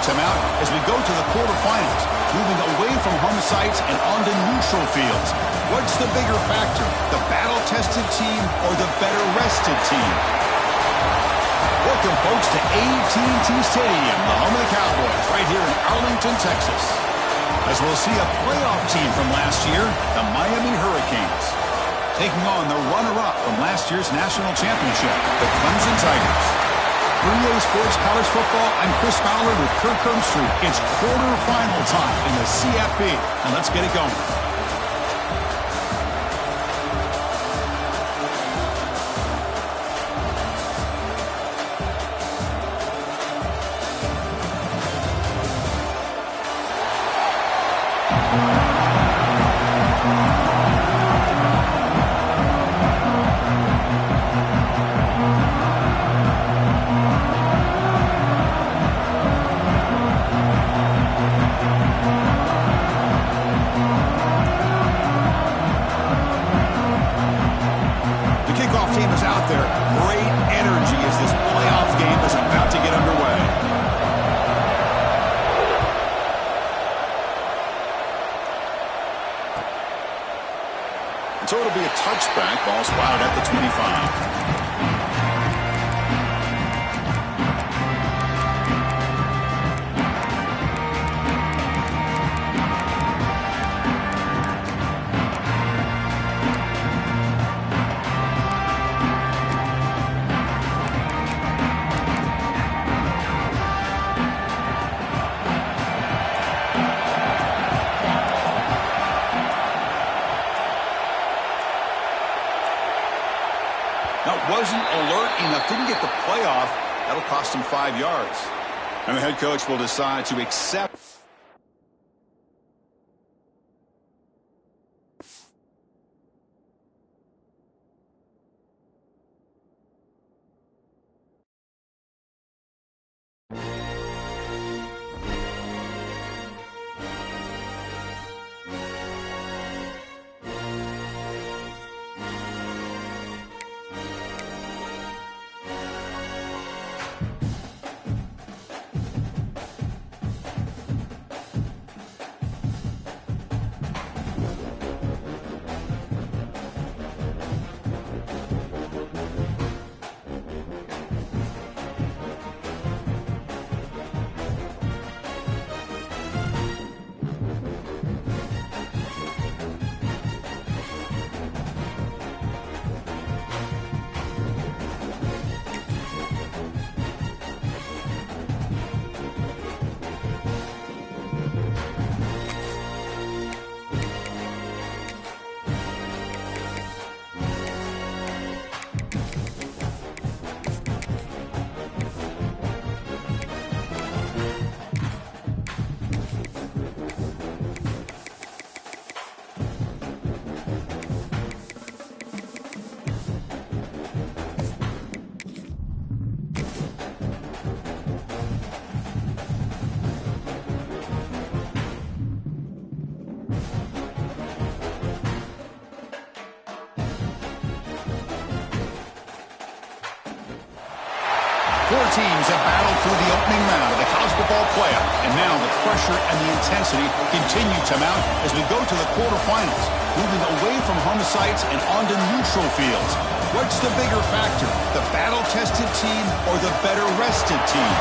to mount as we go to the quarterfinals, moving away from home sites and onto neutral fields. What's the bigger factor, the battle-tested team or the better-rested team? Welcome, folks, to AT&T Stadium, the home of the Cowboys, right here in Arlington, Texas. As we'll see a playoff team from last year, the Miami Hurricanes, taking on the runner-up from last year's national championship, the Clemson Tigers. For EA Sports College Football, I'm Chris Fowler with Kirk Herbstreit. It's quarterfinal time in the CFP, and let's get it going. So it'll be a touchback. Ball spotted at the 25. Wasn't alert enough, didn't get the playoff. That'll cost him 5 yards. And the head coach will decide to accept. Four teams have battled through the opening round of the college football playoff, and now the pressure and the intensity continue to mount as we go to the quarterfinals, moving away from home sites and onto neutral fields. What's the bigger factor, the battle-tested team or the better-rested team?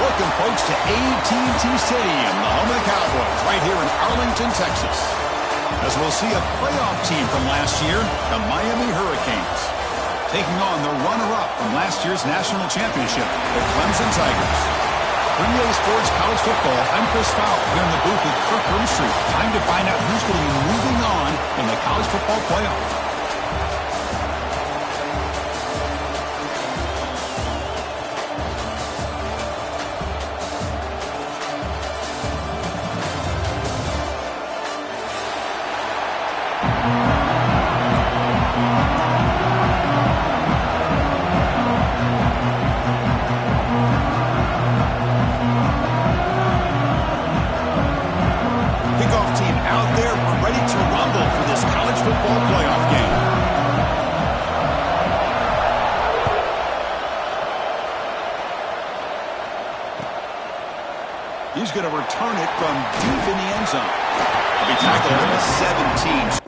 Welcome, folks, to AT&T Stadium, the home of the Cowboys, right here in Arlington, Texas. As we'll see a playoff team from last year, the Miami Hurricanes, taking on the runner-up from last year's national championship, the Clemson Tigers. For EA Sports College Football, I'm Chris Fowler here in the booth with Kirk Herbstreit. Time to find out who's going to be moving on in the college football playoff. Kickoff team out there. We're ready to rumble for this college football playoff game. He's going to return it from deep in the end zone. He'll be tackled at the 17.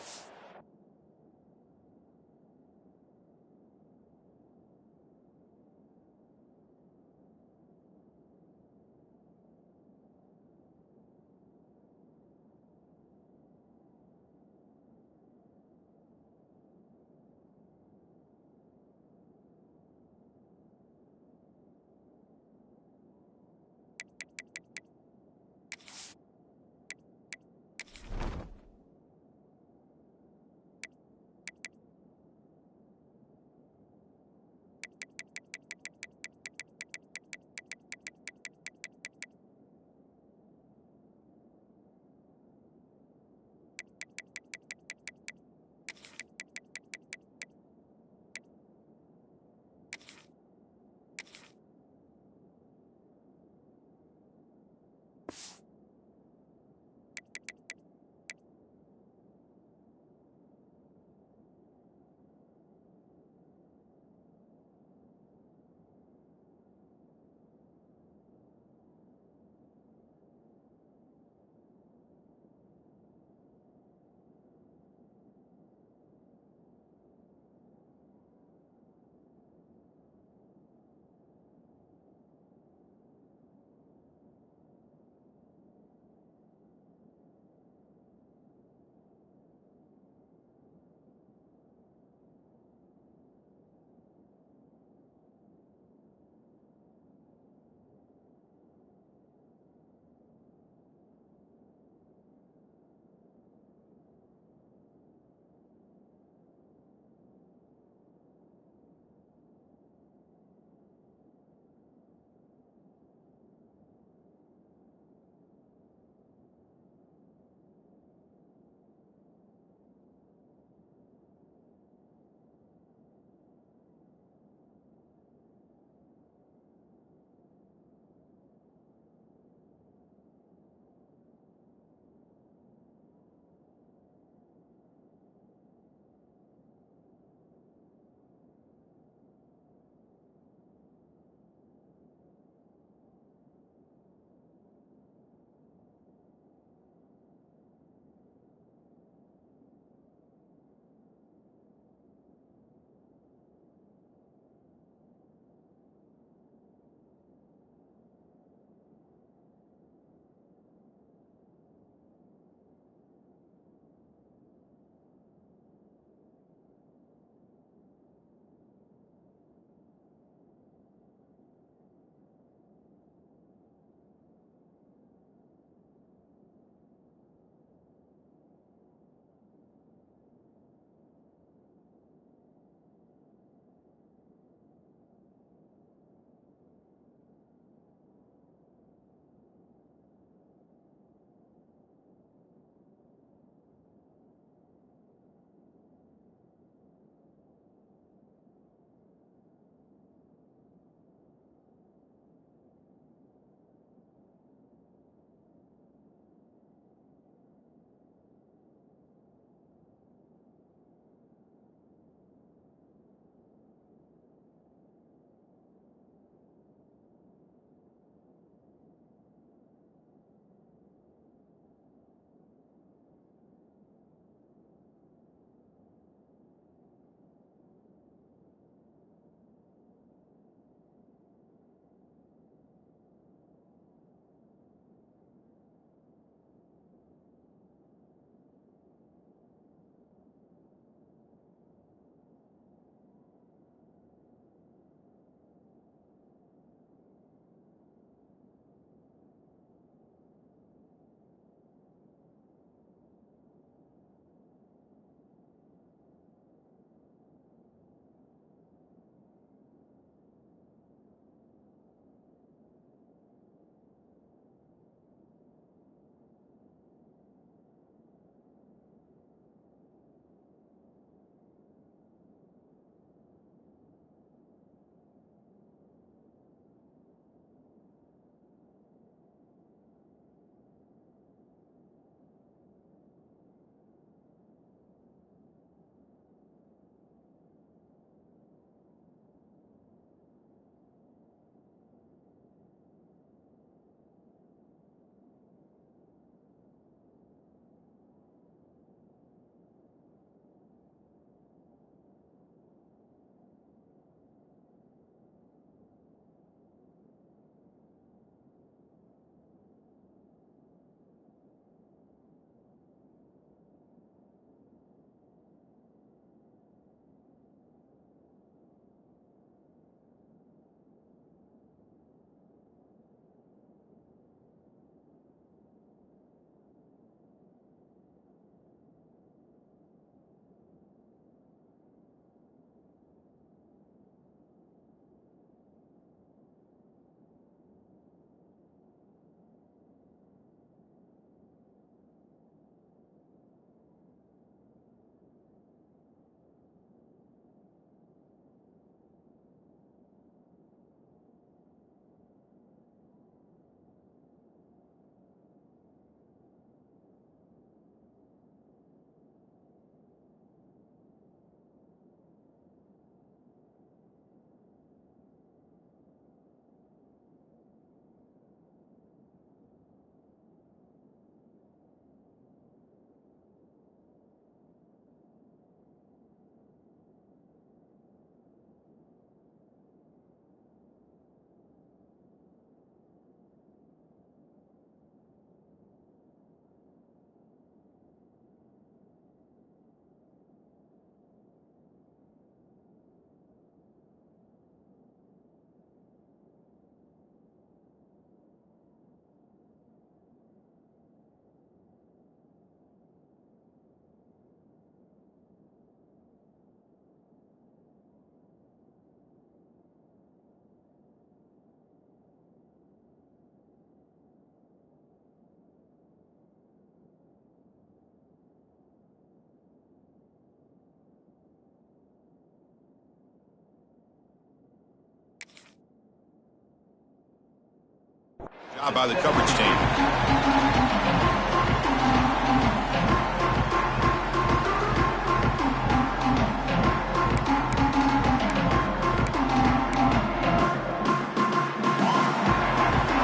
Job by the coverage team.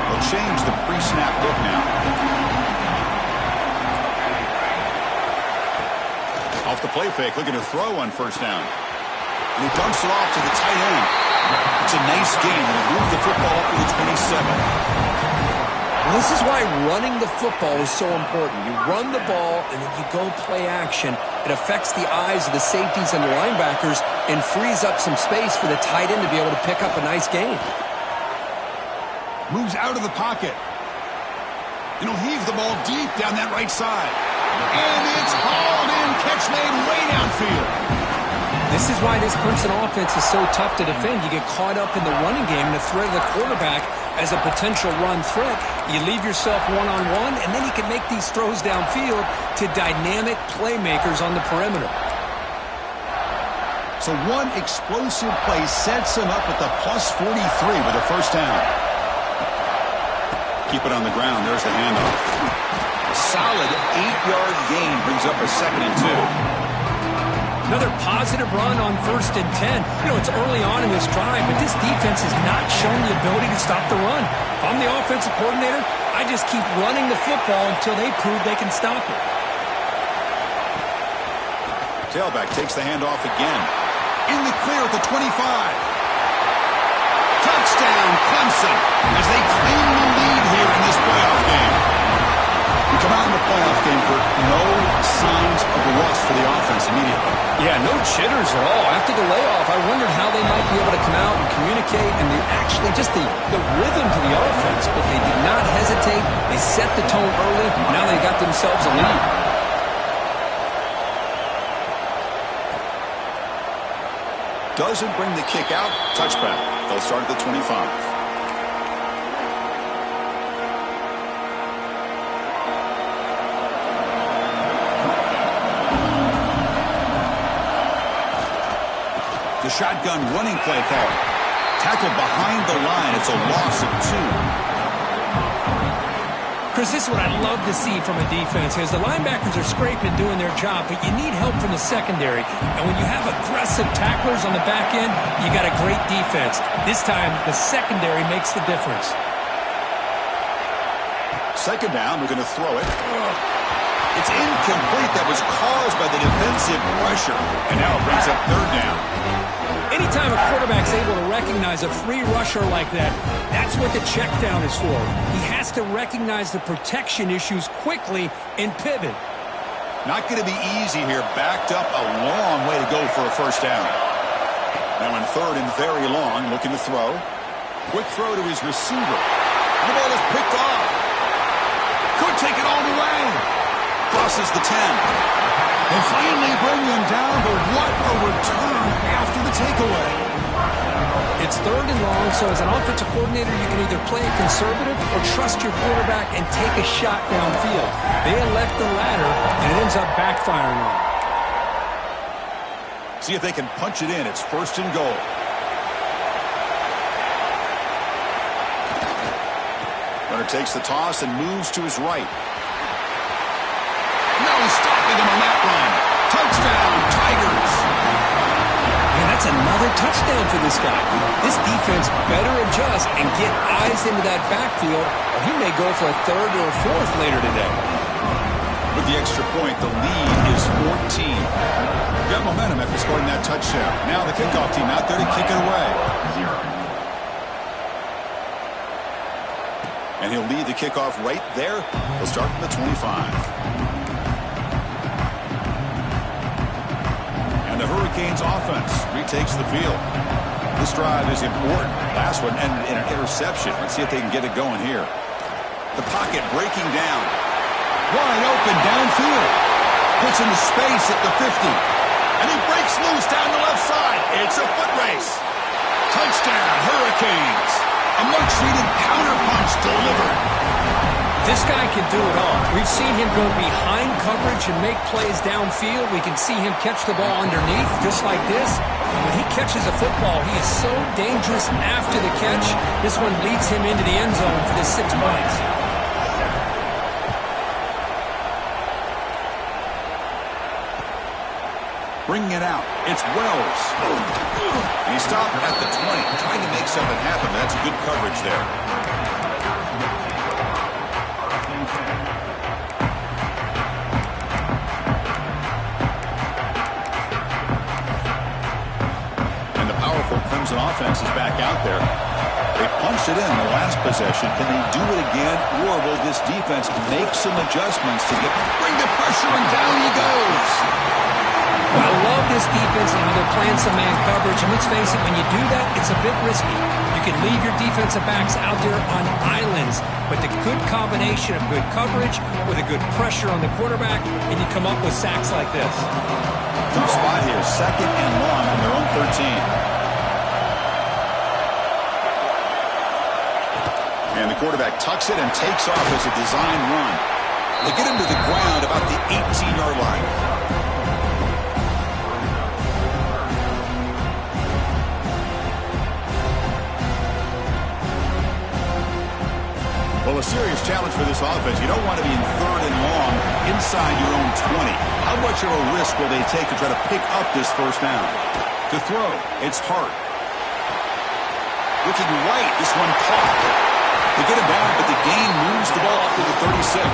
They'll change the pre-snap look now. Off the play fake, looking to throw on first down. And he dumps it off to the tight end. It's a nice game. He'll move the football up to the 27. Well, this is why running the football is so important. You run the ball, and then you go play action. It affects the eyes of the safeties and the linebackers and frees up some space for the tight end to be able to pick up a nice gain. Moves out of the pocket. And he'll heave the ball deep down that right side. And it's hauled in. Catch made way downfield. This is why this Clemson offense is so tough to defend. You get caught up in the running game and the threat of the quarterback as a potential run threat. You leave yourself one-on-one, and then you can make these throws downfield to dynamic playmakers on the perimeter. So one explosive play sets him up at the plus 43 with a first down. Keep it on the ground. There's the handoff. A solid 8-yard gain brings up a 2nd and 2. Another positive run on 1st and 10. It's early on in this drive, but this defense has not shown the ability to stop the run. If I'm the offensive coordinator, I just keep running the football until they prove they can stop it. Tailback takes the handoff again. In the clear at the 25. Touchdown, Clemson, as they claim the lead here in this playoff game. We come out in the playoff game for no signs of rust for the offense immediately. Yeah, no jitters at all. After the layoff, I wondered how they might be able to come out and communicate and actually just the rhythm to the offense. But they did not hesitate. They set the tone early. Now they got themselves a lead. Doesn't bring the kick out. Touchback. They'll start at the 25. The shotgun running play call. Tackled behind the line. It's a loss of 2. Chris, this is what I love to see from a defense is the linebackers are scraping doing their job, but you need help from the secondary. And when you have aggressive tacklers on the back end, you got a great defense. This time, the secondary makes the difference. 2nd down, we're going to throw it. It's incomplete. That was caused by the defensive pressure. And now it brings up 3rd down. Anytime a quarterback's able to recognize a free rusher like that, that's what the check down is for. He has to recognize the protection issues quickly and pivot. Not going to be easy here. Backed up a long way to go for a first down. Now in 3rd and very long, looking to throw. Quick throw to his receiver. And the ball is picked off. Could take it all the way. Crosses the 10. They finally bring him down, but what a return after the takeaway. It's 3rd and long, so as an offensive coordinator, you can either play it conservative or trust your quarterback and take a shot downfield. They elect the latter, and it ends up backfiring on them. See if they can punch it in. It's 1st and goal. Runner takes the toss and moves to his right. No stopping him on that run. Touchdown, Tigers. And that's another touchdown for this guy. This defense better adjust and get eyes into that backfield, or he may go for a 3rd or a 4th later today. With the extra point, the lead is 14. Got momentum after scoring that touchdown. Now the kickoff team out there to kick it away. And he'll lead the kickoff right there. He'll start from the 25. The Hurricanes offense retakes the field. This drive is important. Last one ended in an interception. Let's see if they can get it going here. The pocket breaking down. Wide open downfield. Puts into space at the 50. And he breaks loose down the left side. It's a foot race. Touchdown, Hurricanes. A much-needed counterpunch delivered. This guy can do it all. We've seen him go behind coverage and make plays downfield. We can see him catch the ball underneath, just like this. When he catches a football, he is so dangerous after the catch. This one leads him into the end zone for the 6 points. Bringing it out. It's Wells. And he stopped at the 20, trying to make something happen. That's a good coverage there. And the powerful Clemson offense is back out there. They punched it in the last possession. Can they do it again, or will this defense make some adjustments to bring the pressure, and down he goes? Well, I love this defense and how they're playing some man coverage. And let's face it, when you do that, it's a bit risky. You can leave your defensive backs out there on islands, but the good combination of good coverage with a good pressure on the quarterback, and you come up with sacks like this. Tough spot here, 2nd and long on their own 13. And the quarterback tucks it and takes off as a design run. They get him to the ground about the 18-yard line. Well, a serious challenge for this offense. You don't want to be in 3rd and long inside your own 20. How much of a risk will they take to try to pick up this first down? To throw, it's Hart. Looking right, this one caught. They get him down, but the gain moves the ball up to the 36.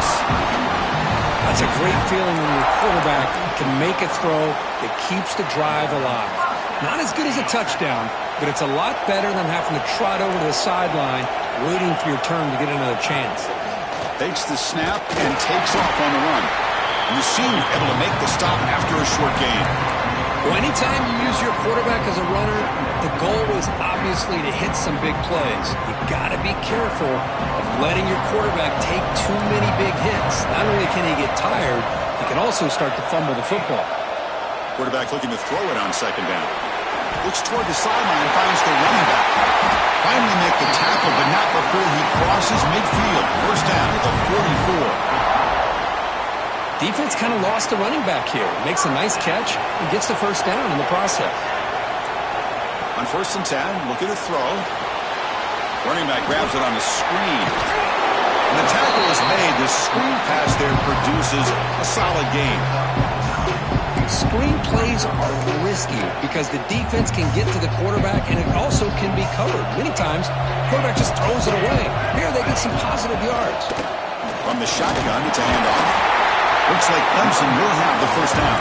That's a great feeling when your quarterback can make a throw that keeps the drive alive. Not as good as a touchdown, but it's a lot better than having to trot over to the sideline waiting for your turn to get another chance. Takes the snap and takes off on the run. And the senior able to make the stop after a short gain. Well, anytime you use your quarterback as a runner, the goal is obviously to hit some big plays. You've got to be careful of letting your quarterback take too many big hits. Not only can he get tired, he can also start to fumble the football. Quarterback looking to throw it on 2nd down. Looks toward the sideline, finds the running back. Finally make the tackle, but not before he crosses midfield. First down at the 44. Defense kind of lost the running back here. Makes a nice catch and gets the first down in the process. On 1st and 10, looking to throw. Running back grabs it on the screen. And the tackle is made. The screen pass there produces a solid gain. Screen plays are risky because the defense can get to the quarterback, and it also can be covered. Many times, the quarterback just throws it away. Here, they get some positive yards. From the shotgun, it's a handoff. Looks like Clemson will have the first down.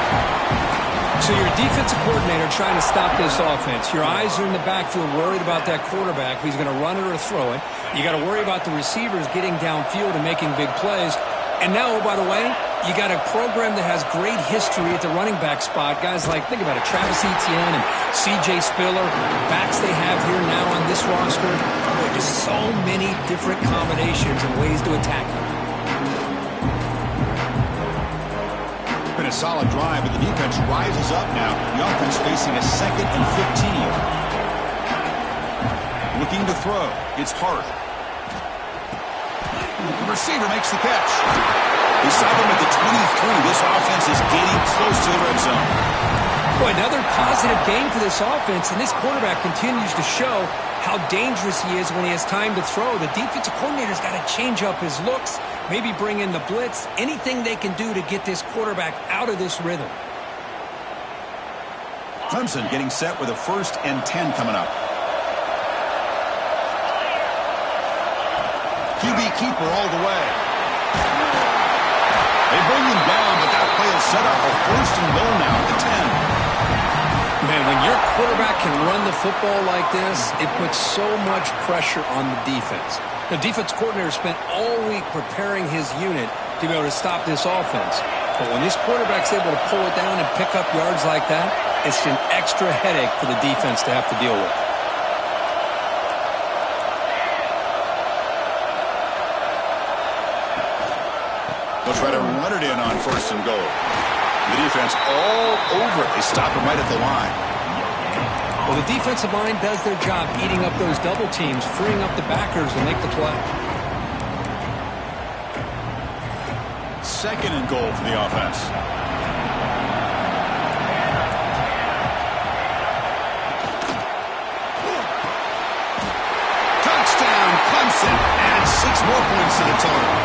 So you're a defensive coordinator trying to stop this offense. Your eyes are in the backfield worried about that quarterback, who's going to run it or throw it. You got to worry about the receivers getting downfield and making big plays. And now, oh, by the way, you got a program that has great history at the running back spot. Guys like, think about it, Travis Etienne and C.J. Spiller, the backs they have here now on this roster. Boy, just so many different combinations and ways to attack them. Been a solid drive, but the defense rises up now. The offense facing a 2nd and 15. Looking to throw. It's Hart. The receiver makes the catch. They stop him at the 23. This offense is getting close to the red zone. Boy, another positive game for this offense, and this quarterback continues to show how dangerous he is when he has time to throw. The defensive coordinator's got to change up his looks, maybe bring in the blitz, anything they can do to get this quarterback out of this rhythm. Clemson getting set with a 1st and 10 coming up. QB keeper all the way. They bring him down, but that play is set up a 1st and goal now at the 10. Man, when your quarterback can run the football like this, it puts so much pressure on the defense. The defense coordinator spent all week preparing his unit to be able to stop this offense. But when this quarterback's able to pull it down and pick up yards like that, it's an extra headache for the defense to have to deal with. They'll try to run it in on 1st and goal. The defense all over it. They stop him right at the line. Well, the defensive line does their job eating up those double teams, freeing up the backers to make the play. Second and goal for the offense. Touchdown, Clemson. And 6 more points to the total.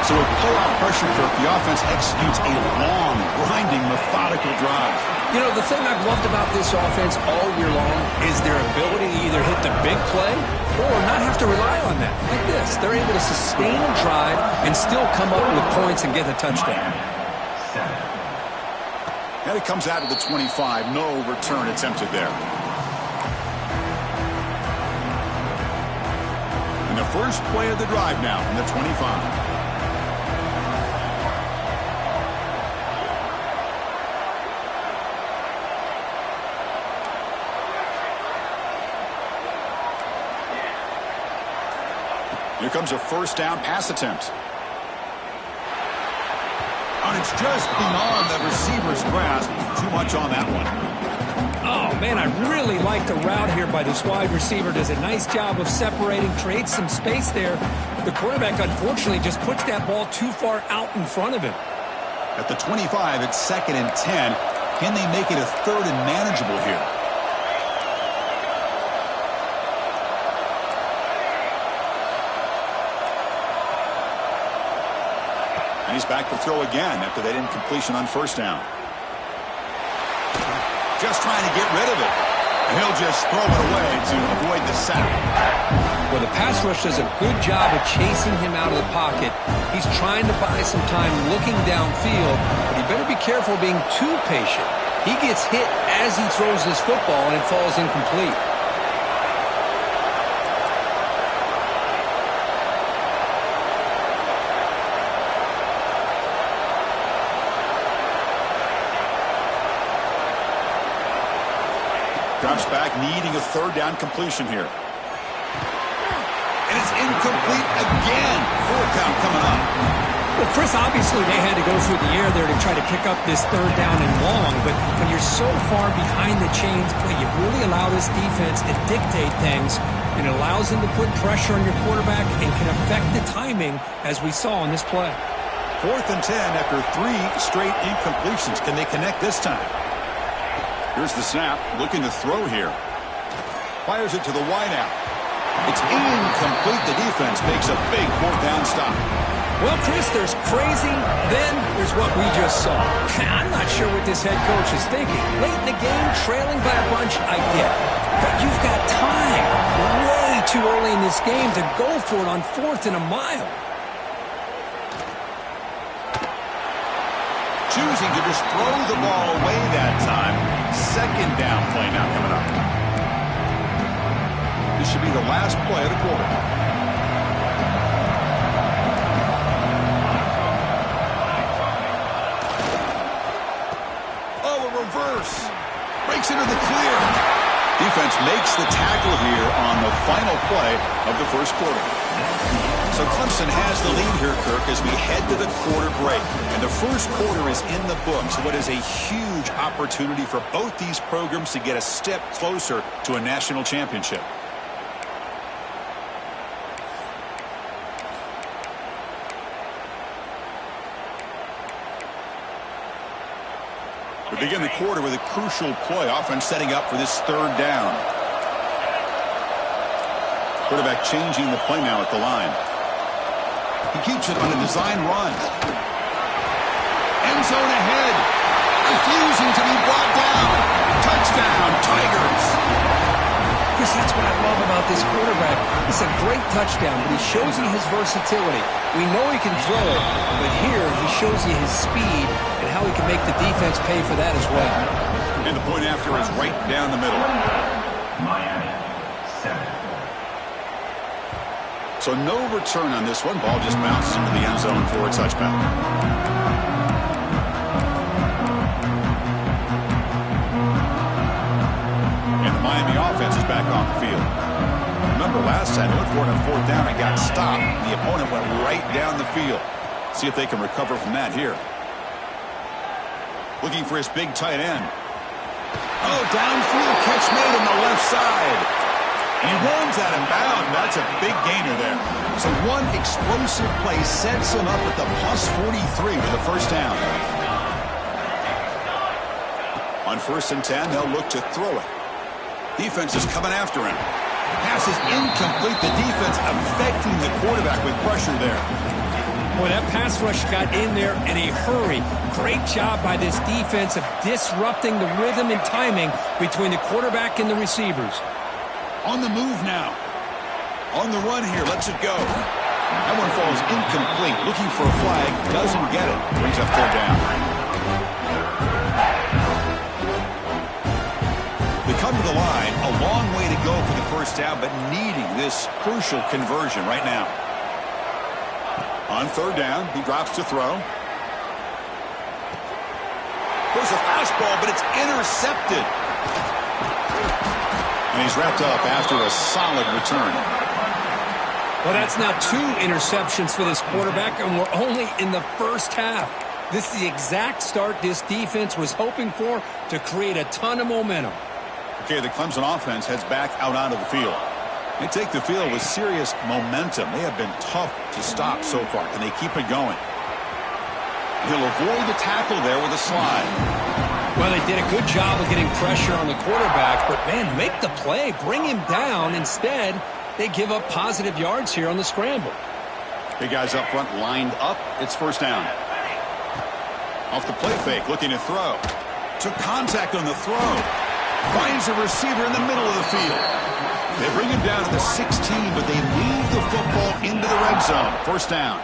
So with pull-out pressure, Kirk, the offense executes a long, grinding, methodical drive. You know, the thing I've loved about this offense all year long is their ability to either hit the big play or not have to rely on that. Like this, they're able to sustain a drive and still come up with points and get a touchdown. And it comes out of the 25. No return attempted there. And the first play of the drive now from the 25. Here comes a first down pass attempt. And it's just beyond the receiver's grasp. Too much on that one. Oh, man, I really like the route here by this wide receiver. Does a nice job of separating, creates some space there. The quarterback, unfortunately, just puts that ball too far out in front of him. At the 25, it's 2nd and 10. Can they make it a 3rd and manageable here? And he's back to throw again after that incompletion on first down. Just trying to get rid of it. And he'll just throw it away to avoid the sack. Well, the pass rush does a good job of chasing him out of the pocket. He's trying to buy some time looking downfield, but he better be careful being too patient. He gets hit as he throws his football, and it falls incomplete. Drops back, needing a 3rd down completion here. And it's incomplete again. 4th count coming up. Well, Chris, obviously they had to go through the air there to try to pick up this 3rd down and long, but when you're so far behind the chains, boy, you really allow this defense to dictate things, and it allows them to put pressure on your quarterback and can affect the timing, as we saw in this play. 4th and 10 after 3 straight incompletions. Can they connect this time? Here's the snap, looking to throw here. Fires it to the wideout. It's incomplete. The defense makes a big 4th down stop. Well, Chris, there's crazy, then there's what we just saw. I'm not sure what this head coach is thinking. Late in the game, trailing by a bunch, I get it. But you've got time. Way too early in this game to go for it on 4th and a mile. Choosing to just throw the ball away that time. 2nd down play now coming up. This should be the last play of the quarter. Oh, a reverse. Breaks into the clear. Defense makes the tackle here on the final play of the first quarter. So Clemson has the lead here, Kirk, as we head to the quarter break. And the first quarter is in the books. What is a huge opportunity for both these programs to get a step closer to a national championship. We begin the quarter with a crucial play. Offense setting up for this 3rd down. Quarterback changing the play now at the line. He keeps it on a design run. End zone ahead. Refusing to be brought down. Touchdown, Tigers. Chris, that's what I love about this quarterback. It's a great touchdown, but he shows you his versatility. We know he can throw it, but here he shows you his speed and how he can make the defense pay for that as well. And the point after is right down the middle. Miami, 7. So no return on this one. Ball just bounces into the end zone for a touchback. And the Miami offense is back on the field. Remember last time they went for it on 4th down and got stopped. The opponent went right down the field. See if they can recover from that here. Looking for his big tight end. Oh, downfield catch made on the left side. And he runs out of bounds. That's a big gainer there. So one explosive play sets him up at the plus 43 with a first down. On 1st and 10, they'll look to throw it. Defense is coming after him. Pass is incomplete. The defense affecting the quarterback with pressure there. Boy, that pass rush got in there in a hurry. Great job by this defense of disrupting the rhythm and timing between the quarterback and the receivers. On the move now. On the run here. Lets it go. That one falls incomplete. Looking for a flag. Doesn't get it. Brings up 3rd down. They come to the line. A long way to go for the first down, but needing this crucial conversion right now. On 3rd down, he drops to throw. There's a fastball, but it's intercepted. And he's wrapped up after a solid return. Well, that's now 2 interceptions for this quarterback, and we're only in the first half. This is the exact start this defense was hoping for to create a ton of momentum. Okay, the Clemson offense heads back out onto the field. They take the field with serious momentum. They have been tough to stop so far. Can they keep it going? He'll avoid the tackle there with a slide. Well, they did a good job of getting pressure on the quarterback, but, man, make the play. Bring him down. Instead, they give up positive yards here on the scramble. Big guys up front lined up. It's first down. Off the play fake, looking to throw. Took contact on the throw. Finds a receiver in the middle of the field. They bring him down to the 16, but they move the football into the red zone. First down.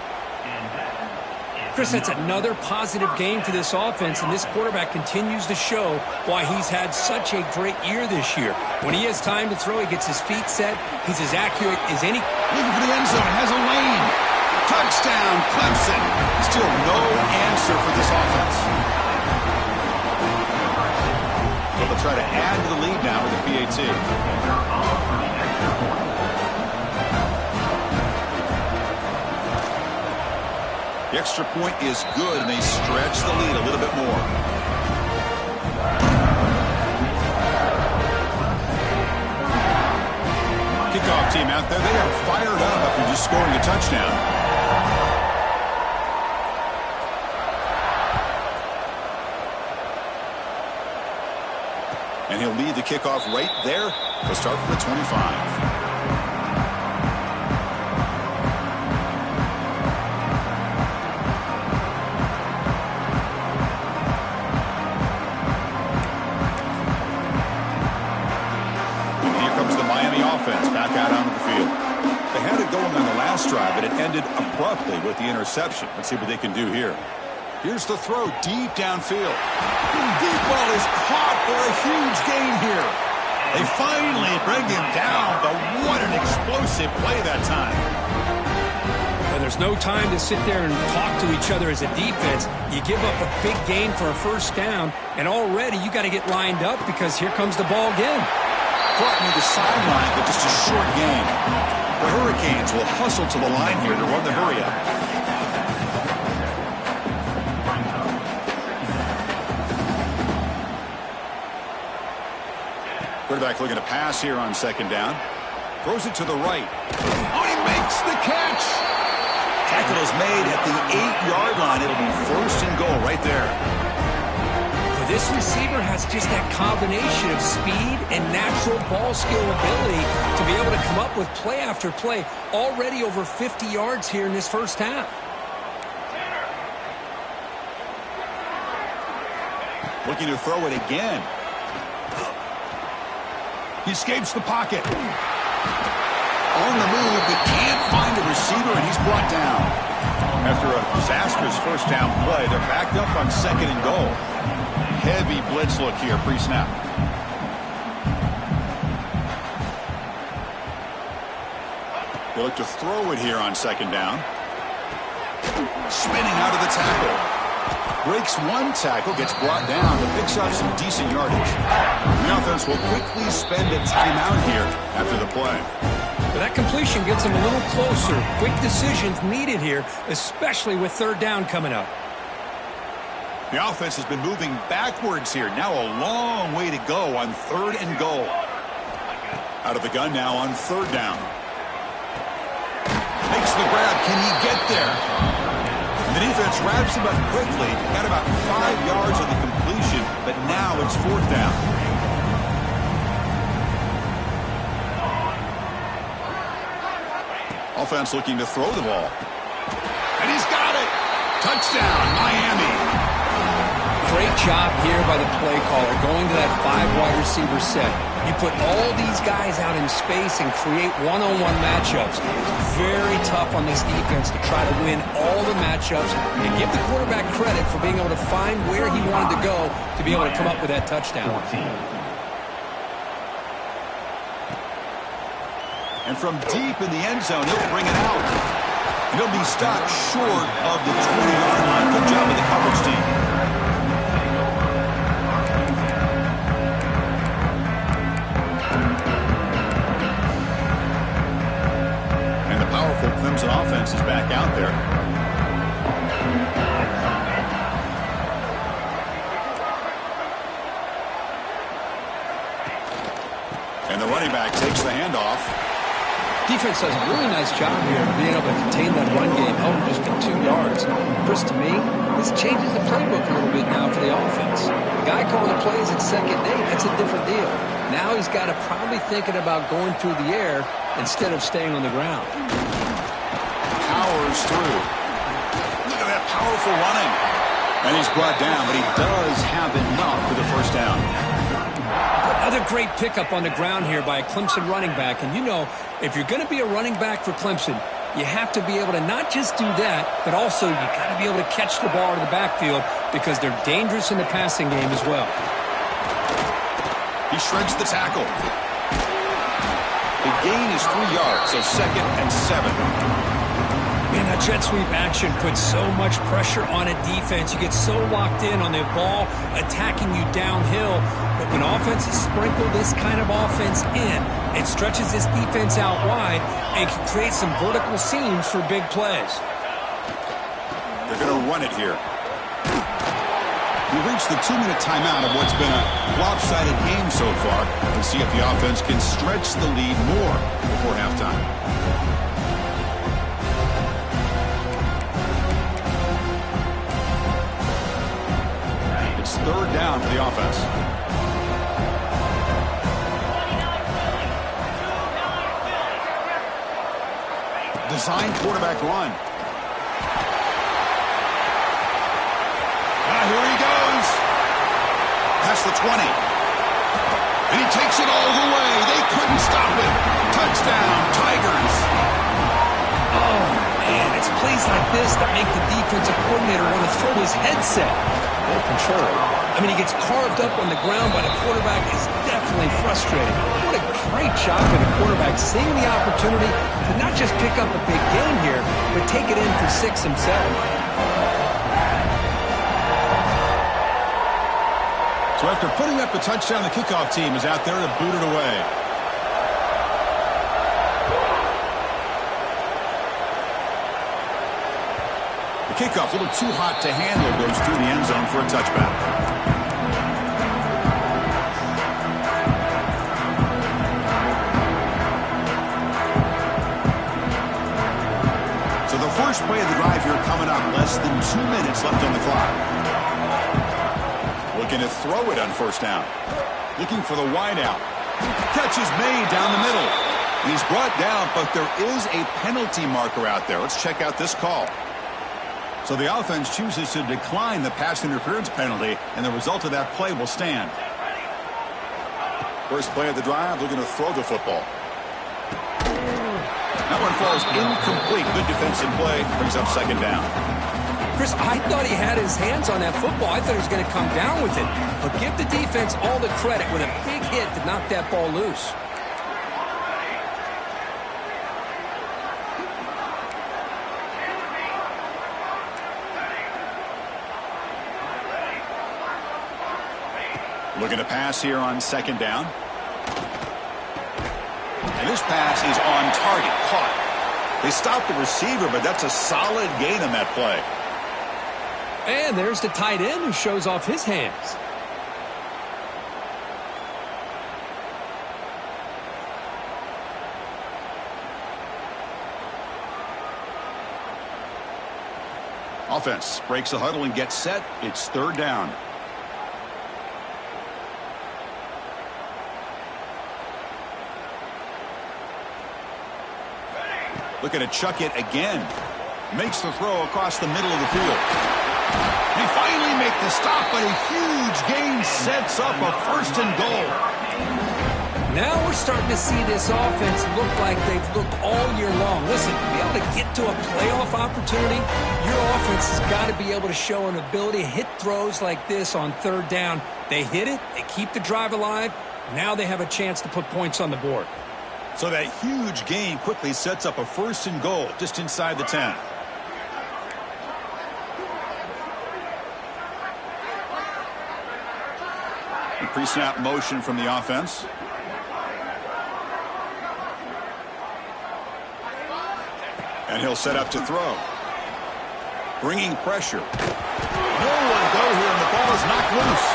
Chris, that's another positive game for this offense, and this quarterback continues to show why he's had such a great year this year. When he has time to throw, he gets his feet set. He's as accurate as any. Looking for the end zone. Has a lane. Touchdown, Clemson. Still no answer for this offense. So they'll try to add to the lead now with the PAT. The extra point is good, and they stretch the lead a little bit more. Kickoff team out there. They are fired up after just scoring a touchdown. And he'll lead the kickoff right there. He'll start from the 25. Back out onto the field. They had it going on the last drive, but it ended abruptly with the interception. Let's see what they can do here. Here's the throw deep downfield. Deep ball is caught for a huge gain here. They finally bring him down, but what an explosive play that time. And there's no time to sit there and talk to each other as a defense. You give up a big gain for a first down, and already you got to get lined up because here comes the ball again. Brought near the sideline, but just a short game. The Hurricanes will hustle to the line here to run the hurry up. Quarterback looking to pass here on 2nd down. Throws it to the right. Oh, he makes the catch. Tackle is made at the 8-yard line. It'll be 1st and goal right there. This receiver has just that combination of speed and natural ball skill ability to be able to come up with play after play. Already over 50 yards here in this first half. Looking to throw it again. He escapes the pocket. On the move, but can't find a receiver, and he's brought down. After a disastrous first down play, they're backed up on 2nd and goal. Heavy blitz look here, pre-snap. They look to throw it here on 2nd down. Spinning out of the tackle. Breaks one tackle, gets brought down, but picks up some decent yardage. The offense will quickly spend a timeout here after the play. But that completion gets them a little closer. Quick decisions needed here, especially with 3rd down coming up. The offense has been moving backwards here. Now a long way to go on 3rd and goal. Out of the gun now on 3rd down. Makes The defense wraps him up quickly. Got about 5 yards on the completion, but now it's 4th down. Offense looking to throw the ball. And he's got it. Touchdown, Miami. Great job here by the play caller, going to that 5 wide receiver set. You put all these guys out in space and create one-on-one matchups. Very tough on this defense to try to win all the matchups and give the quarterback credit for being able to find where he wanted to go to be able to come up with that touchdown. And from deep in the end zone, he'll bring it out. And he'll be stopped short of the 20-yard line. Good job of the coverage team. And the powerful Clemson offense is back out there. And the running back takes the handoff. Defense does a really nice job here of being able to contain that run game, held him just to 2 yards. Chris, to me, this changes the playbook a little bit now for the offense. The guy calling the plays at 2nd and 8, that's a different deal. Now he's got to probably thinking about going through the air instead of staying on the ground. Powers through. Look at that powerful running. And he's brought down, but he does have enough for the 1st down. Another great pickup on the ground here by a Clemson running back. And you know, if you're going to be a running back for Clemson, you have to be able to not just do that, but also you got to be able to catch the ball in the backfield because they're dangerous in the passing game as well. He shreds the tackle. The gain is 3 yards, so 2nd and 7. Man, that jet sweep action puts so much pressure on a defense. You get so locked in on the ball attacking you downhill. But when offenses sprinkle this kind of offense in, it stretches this defense out wide and can create some vertical seams for big plays. They're going to run it here. We reached the 2-minute timeout of what's been a lopsided game so far. We'll see if the offense can stretch the lead more before halftime. It's 3rd down for the offense. Design quarterback run. Here he goes. Past the 20. And he takes it all the way. They couldn't stop it. Touchdown, Tigers. Oh, man, it's plays like this that make the defensive coordinator want to throw his headset. Well control. I mean, he gets carved up on the ground by the quarterback. Is definitely frustrating. What a great job by the quarterback seeing the opportunity to not just pick up a big game here, but take it in for 6 himself. So after putting up a touchdown, the kickoff team is out there to boot it away. The kickoff, a little too hot to handle, goes through the end zone for a touchback. So the first play of the drive here coming up, less than 2 minutes left on the clock. Looking to throw it on 1st down. Looking for the wideout. Catch is made down the middle. And he's brought down, but there is a penalty marker out there. Let's check out this call. So the offense chooses to decline the pass interference penalty, and the result of that play will stand. First play of the drive, looking to throw the football. That one falls incomplete. Good defensive play. Brings up 2nd down. Chris, I thought he had his hands on that football. I thought he was going to come down with it. But give the defense all the credit with a big hit to knock that ball loose. Looking to pass here on 2nd down. And this pass is on target. Caught. They stopped the receiver, but that's a solid gain on that play. And there's the tight end who shows off his hands. Offense breaks the huddle and gets set. It's third down. Looking to chuck it again. Makes the throw across the middle of the field. They finally make the stop, but a huge gain sets up a first and goal. Now we're starting to see this offense look like they've looked all year long. Listen, to be able to get to a playoff opportunity, your offense has got to be able to show an ability to hit throws like this on third down. They hit it, they keep the drive alive. Now they have a chance to put points on the board. So that huge gain quickly sets up a first and goal just inside the 10. Pre-snap motion from the offense. And he'll set up to throw. Bringing pressure. Nowhere to go here, and the ball is knocked loose.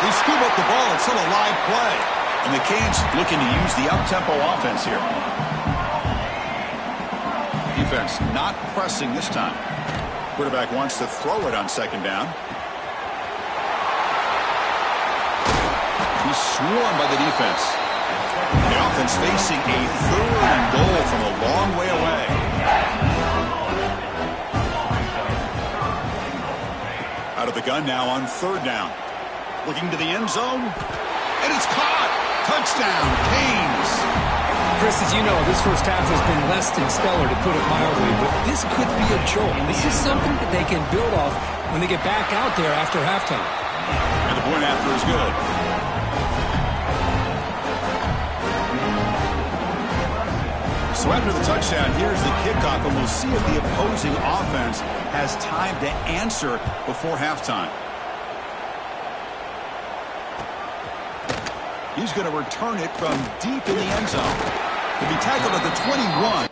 They scoop up the ball. It's still a live play. And the Canes looking to use the up-tempo offense here. Defense not pressing this time. Quarterback wants to throw it on second down. He's swarmed by the defense. The offense facing a third and goal from a long way away. Out of the gun now on third down. Looking to the end zone. And it's caught. Touchdown, Canes. Chris, as you know, this first half has been less than stellar, to put it mildly, but this could be a jolt. This is something that they can build off when they get back out there after halftime. And the point after is good. So after the touchdown, here's the kickoff, and we'll see if the opposing offense has time to answer before halftime. He's going to return it from deep in the end zone. He'll be tackled at the 21.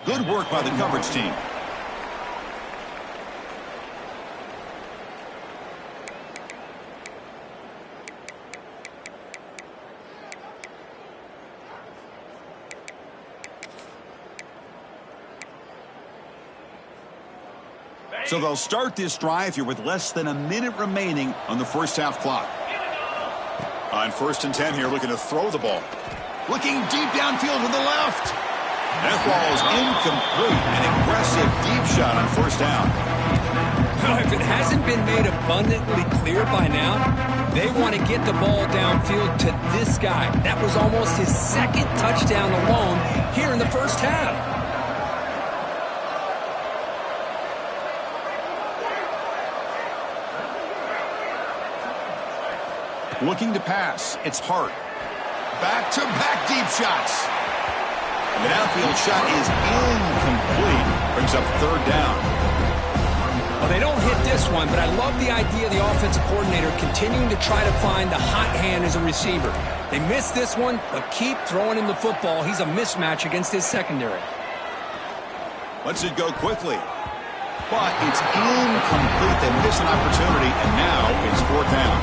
Good work by the coverage team. So they'll start this drive here with less than a minute remaining on the first half clock. On 1st and 10 here, looking to throw the ball. Looking deep downfield to the left. That ball is incomplete. An aggressive deep shot on 1st down. If it hasn't been made abundantly clear by now, they want to get the ball downfield to this guy. That was almost his second touchdown alone here in the first half. Looking to pass. It's Hart. Back-to-back deep shots. The downfield shot is incomplete. Brings up 3rd down. Well, they don't hit this one, but I love the idea of the offensive coordinator continuing to try to find the hot hand as a receiver. They missed this one, but keep throwing him the football. He's a mismatch against his secondary. Lets it go quickly. But it's incomplete. They miss an opportunity, and now it's 4th down.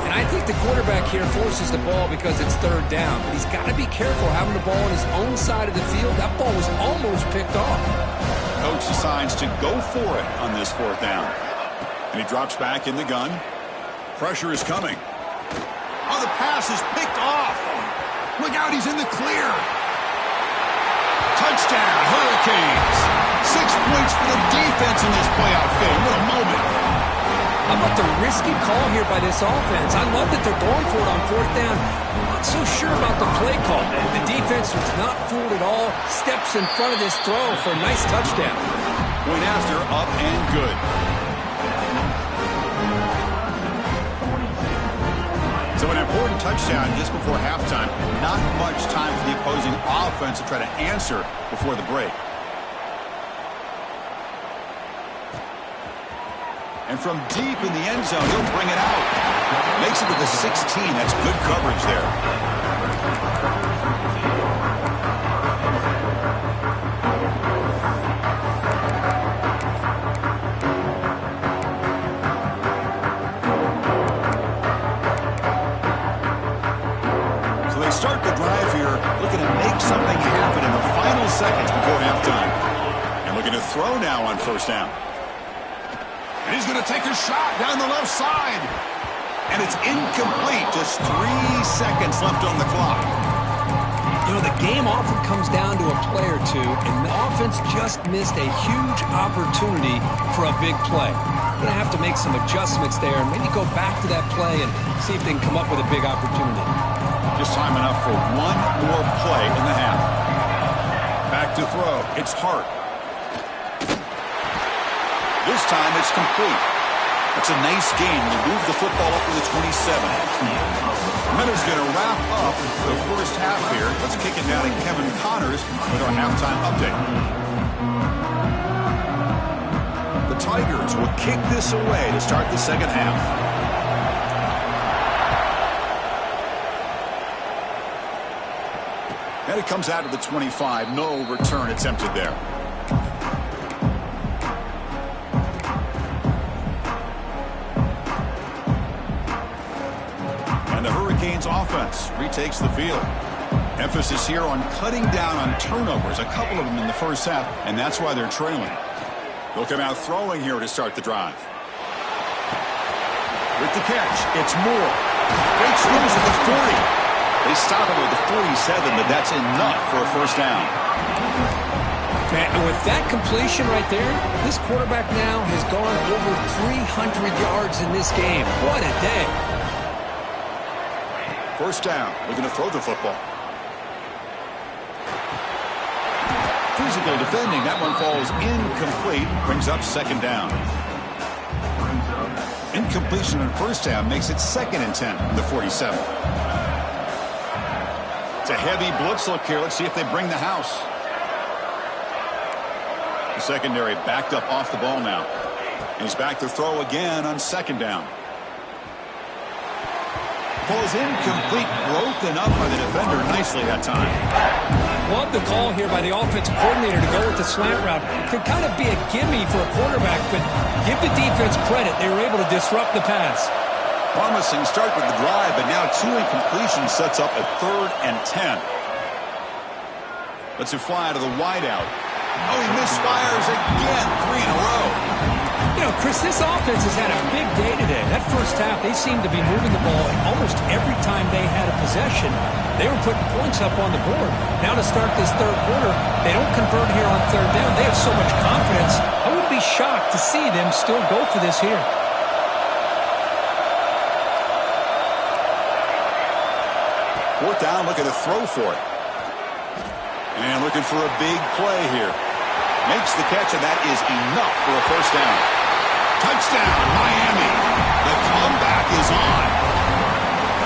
And I think the quarterback here forces the ball because it's third down, but he's got to be careful having the ball on his own side of the field. That ball was almost picked off. Coach decides to go for it on this fourth down. And he drops back in the gun. Pressure is coming. Oh, the pass is picked off. Look out, he's in the clear. Touchdown, Hurricanes. 6 points for the defense in this playoff game. What a moment. How about the risky call here by this offense? I love that they're going for it on fourth down. I'm not so sure about the play call. The defense was not fooled at all. Steps in front of this throw for a nice touchdown. Point after, up and good. So an important touchdown just before halftime. Not much time for the opposing offense to try to answer before the break. And from deep in the end zone, he'll bring it out. Makes it to the 16. That's good coverage there. So they start the drive here, looking to make something happen in the final seconds before halftime. And looking to throw now on first down. And he's going to take a shot down the left side. And it's incomplete. Just 3 seconds left on the clock. You know, the game often comes down to a play or two, and the offense just missed a huge opportunity for a big play. Going to have to make some adjustments there, and maybe go back to that play and see if they can come up with a big opportunity. Just time enough for one more play in the half. Back to throw. It's Hart. This time it's complete. That's a nice gain. You move the football up to the 27. Miller's going to wrap up the first half here. Let's kick it down to Kevin Connors with our halftime update. The Tigers will kick this away to start the second half. And it comes out to the 25. No return attempted there. Offense retakes the field. Emphasis here on cutting down on turnovers, a couple of them in the first half, and that's why they're trailing. They'll come out throwing here to start the drive. With the catch, it's Moore. Breaks loose at the 40. They stop him at the 47, but that's enough for a first down. Man, and with that completion right there, this quarterback now has gone over 300 yards in this game. What a day. First down. We're going to throw the football. Physical defending. That one falls incomplete. Brings up second down. Incompletion on first down makes it 2nd and 10 from the 47. It's a heavy blitz look here. Let's see if they bring the house. The secondary backed up off the ball now. And he's back to throw again on second down. Ball is incomplete, broken up by the defender nicely that time. Love the call here by the offensive coordinator to go with the slant route. Could kind of be a gimme for a quarterback, but give the defense credit. They were able to disrupt the pass. Promising start with the drive, but now 2 incompletions sets up a 3rd and 10. Let's it fly to the wideout. Oh, he misfires again, 3 in a row. You know, Chris, this offense has had a big day today. That first half, they seemed to be moving the ball almost every time they had a possession. They were putting points up on the board. Now to start this third quarter, they don't convert here on third down. They have so much confidence. I wouldn't be shocked to see them still go for this here. Fourth down, looking to throw for it. And looking for a big play here. Makes the catch, and that is enough for a first down. Touchdown, Miami. The comeback is on.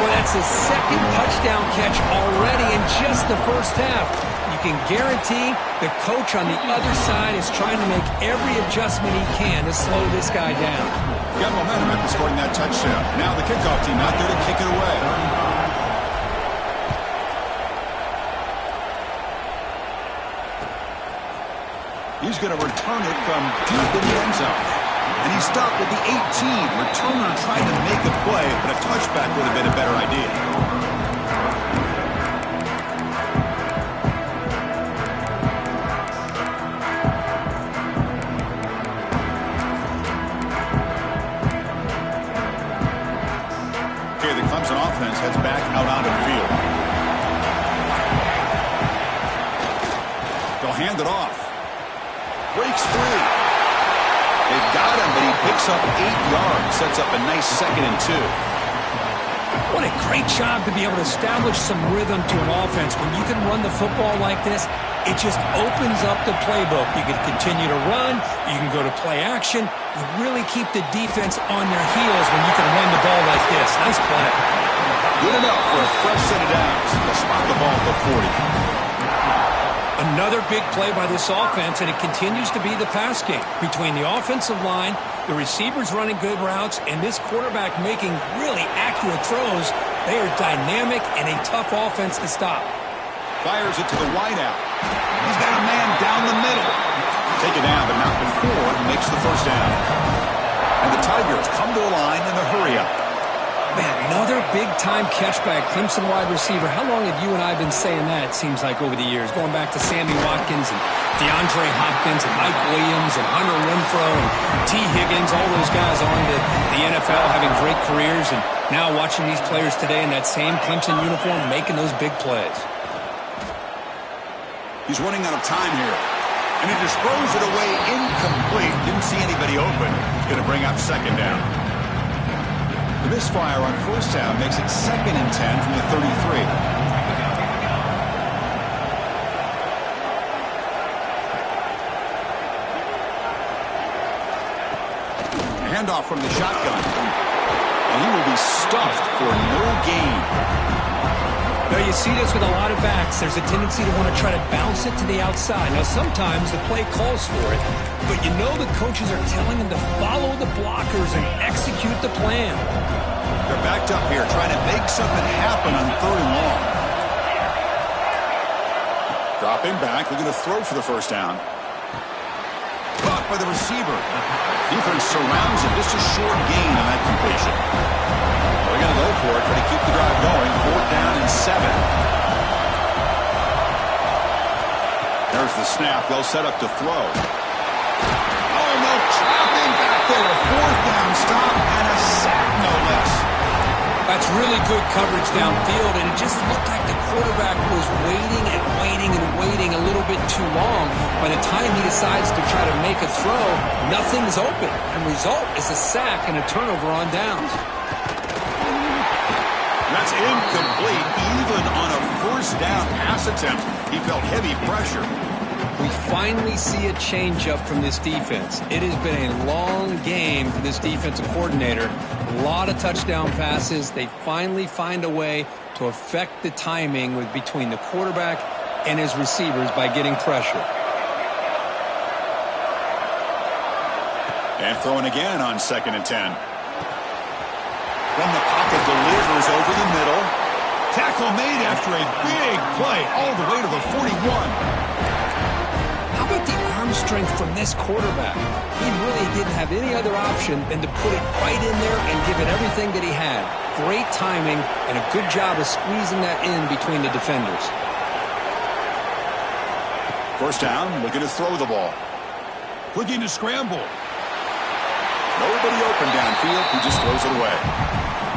Well, that's his 2nd touchdown catch already in just the first half. You can guarantee the coach on the other side is trying to make every adjustment he can to slow this guy down. Got momentum after scoring that touchdown. Now the kickoff team out there to kick it away. He's going to return it from deep in the end zone. And he stopped at the 18. Returner tried to make a play. play, but a touchback would have been a better idea. Okay, the Clemson offense heads back out onto the field. They'll hand it off. Breaks free. They've got him, but he picks up 8 yards. Sets up a nice 2nd and 2. What a great job to be able to establish some rhythm to an offense. When you can run the football like this, it just opens up the playbook. You can continue to run. You can go to play action. You really keep the defense on their heels when you can run the ball like this. Nice play. Good enough for a fresh set of downs. They'll spot the ball at the 40. Another big play by this offense, and it continues to be the pass game. Between the offensive line, the receivers running good routes, and this quarterback making really accurate throws, they are dynamic and a tough offense to stop. Fires it to the wideout. He's got a man down the middle. Take it down, but not before he makes the first down. And the Tigers come to a line in the hurry-up. Man, another big-time catch by a Clemson wide receiver. How long have you and I been saying that, it seems like, over the years? Going back to Sammy Watkins and DeAndre Hopkins and Mike Williams and Hunter Renfrow and T. Higgins, all those guys on to the NFL having great careers, and now watching these players today in that same Clemson uniform making those big plays. He's running out of time here. And he just throws it away incomplete. Didn't see anybody open. Going to bring up 2nd down. The misfire on 1st down makes it 2nd and 10 from the 33. Handoff from the shotgun. And he will be stuffed for no gain. Now, you see this with a lot of backs. There's a tendency to want to try to bounce it to the outside. Now, sometimes the play calls for it, but you know the coaches are telling them to follow the blockers and execute the plan. They're backed up here, trying to make something happen on 3rd and long. Dropping back, looking to throw for the 1st down. Caught by the receiver. Defense surrounds him. Just a short gain on that completion. They're going to go for it, try to keep the drive going. 4th down and 7. There's the snap. They'll set up to throw. Oh, no, trapping back there. A 4th down stop and a sack, no less. That's really good coverage downfield, and it just looked like the quarterback was waiting and waiting and waiting a little bit too long. By the time he decides to try to make a throw, nothing's open. And result is a sack and a turnover on downs. That's incomplete. Even on a 1st down pass attempt, he felt heavy pressure. We finally see a change-up from this defense. It has been a long game for this defensive coordinator. A lot of touchdown passes. They finally find a way to affect the timing between the quarterback and his receivers by getting pressure. And throwing again on 2nd and 10. From the pocket, delivers over the middle. Tackle made after a big play all the way to the 41. How about the arm strength from this quarterback? He really didn't have any other option than to put it right in there and give it everything that he had. Great timing and a good job of squeezing that in between the defenders. 1st down, looking to throw the ball. Looking to scramble. Nobody open downfield. He just throws it away.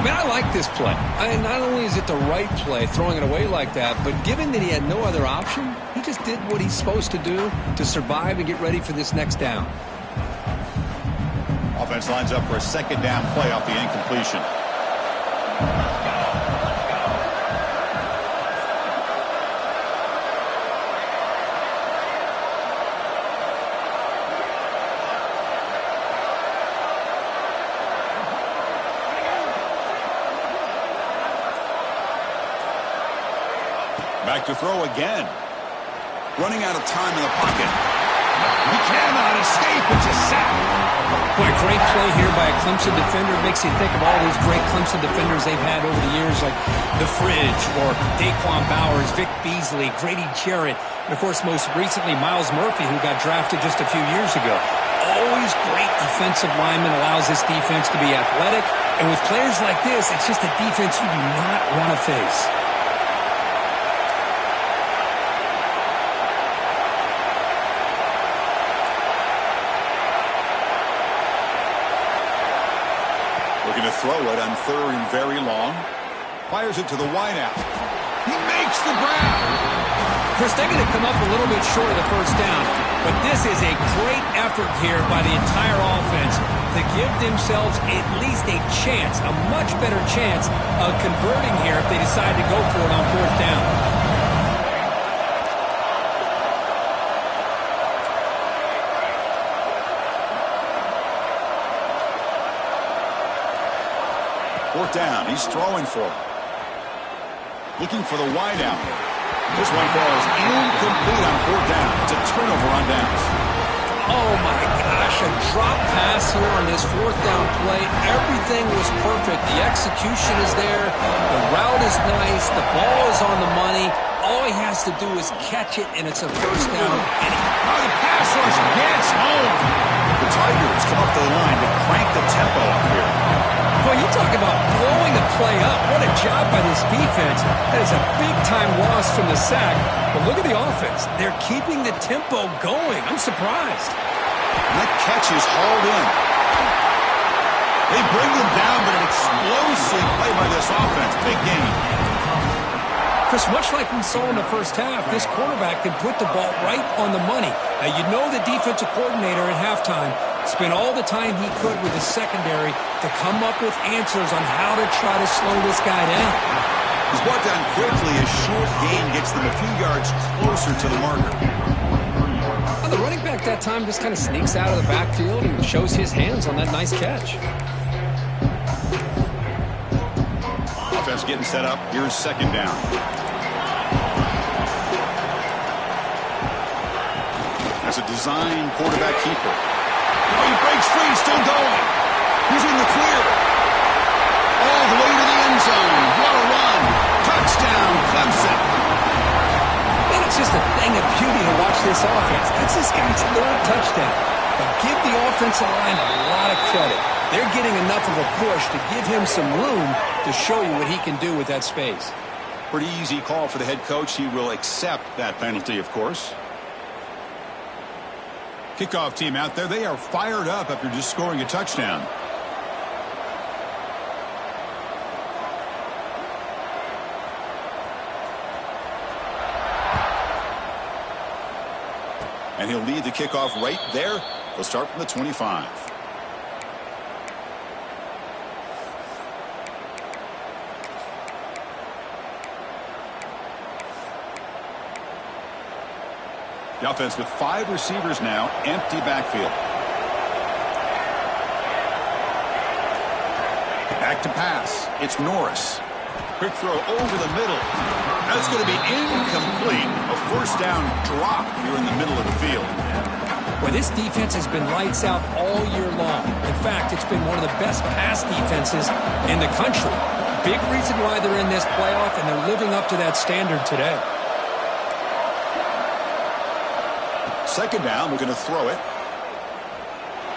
Man, I like this play. Not only is it the right play, throwing it away like that, but given that he had no other option, he just did what he's supposed to do to survive and get ready for this next down. Offense lines up for a 2nd down play off the incompletion. Back to throw again. Running out of time in the pocket. He cannot escape. It's a sack. Boy, great play here by a Clemson defender. Makes you think of all these great Clemson defenders they've had over the years, like The Fridge or Daquan Bowers, Vic Beasley, Grady Jarrett, and, of course, most recently, Miles Murphy, who got drafted just a few years ago. always great defensive lineman, allows this defense to be athletic. And with players like this, it's just a defense you do not want to face. Looking to throw it on 3rd and very long. Fires it to the wideout. He makes the grab. Chris, they're going to come up a little bit short of the first down, but this is a great effort here by the entire offense to give themselves at least a chance, a much better chance of converting here if they decide to go for it on 4th down. Fourth down, he's throwing for it. Looking for the wideout. This one falls incomplete on 4th down. It's a turnover on downs. Oh my gosh, a drop pass here on this 4th down play. Everything was perfect. The execution is there. The route is nice. The ball is on the money. All he has to do is catch it, and it's a 1st down. The pass rush gets home. The Tigers come up the line to crank the tempo up here. Boy, you talk about blowing a play up. What a job by this defense. That is a big-time loss from the sack. But look at the offense. They're keeping the tempo going. I'm surprised. And that catch is hauled in. They bring them down, but an explosive play by this offense. Big game. Chris, much like we saw in the first half, this quarterback can put the ball right on the money. Now, you know the defensive coordinator at halftime spent all the time he could with the secondary to come up with answers on how to try to slow this guy down. He's brought down quickly. A short gain gets them a few yards closer to the marker. Well, the running back that time just kind of sneaks out of the backfield and shows his hands on that nice catch. Offense getting set up. Here's 2nd down. That's a design quarterback keeper. Oh, he breaks free, still going. He's in the clear. All the way to the end zone. What a run. Touchdown, Clemson. Man, it's just a thing of beauty to watch this offense. That's this guy's 3rd touchdown. But give the offensive line a lot of credit. They're getting enough of a push to give him some room to show you what he can do with that space. Pretty easy call for the head coach. He will accept that penalty, of course. Kickoff team out there. They are fired up after just scoring a touchdown. And he'll lead the kickoff right there. He'll start from the 25. The offense with 5 receivers now, empty backfield. Back to pass. It's Norris. Quick throw over the middle. That's going to be incomplete. A 1st down drop here in the middle of the field. Well, this defense has been lights out all year long. In fact, it's been one of the best pass defenses in the country. Big reason why they're in this playoff, and they're living up to that standard today. 2nd down, we're going to throw it.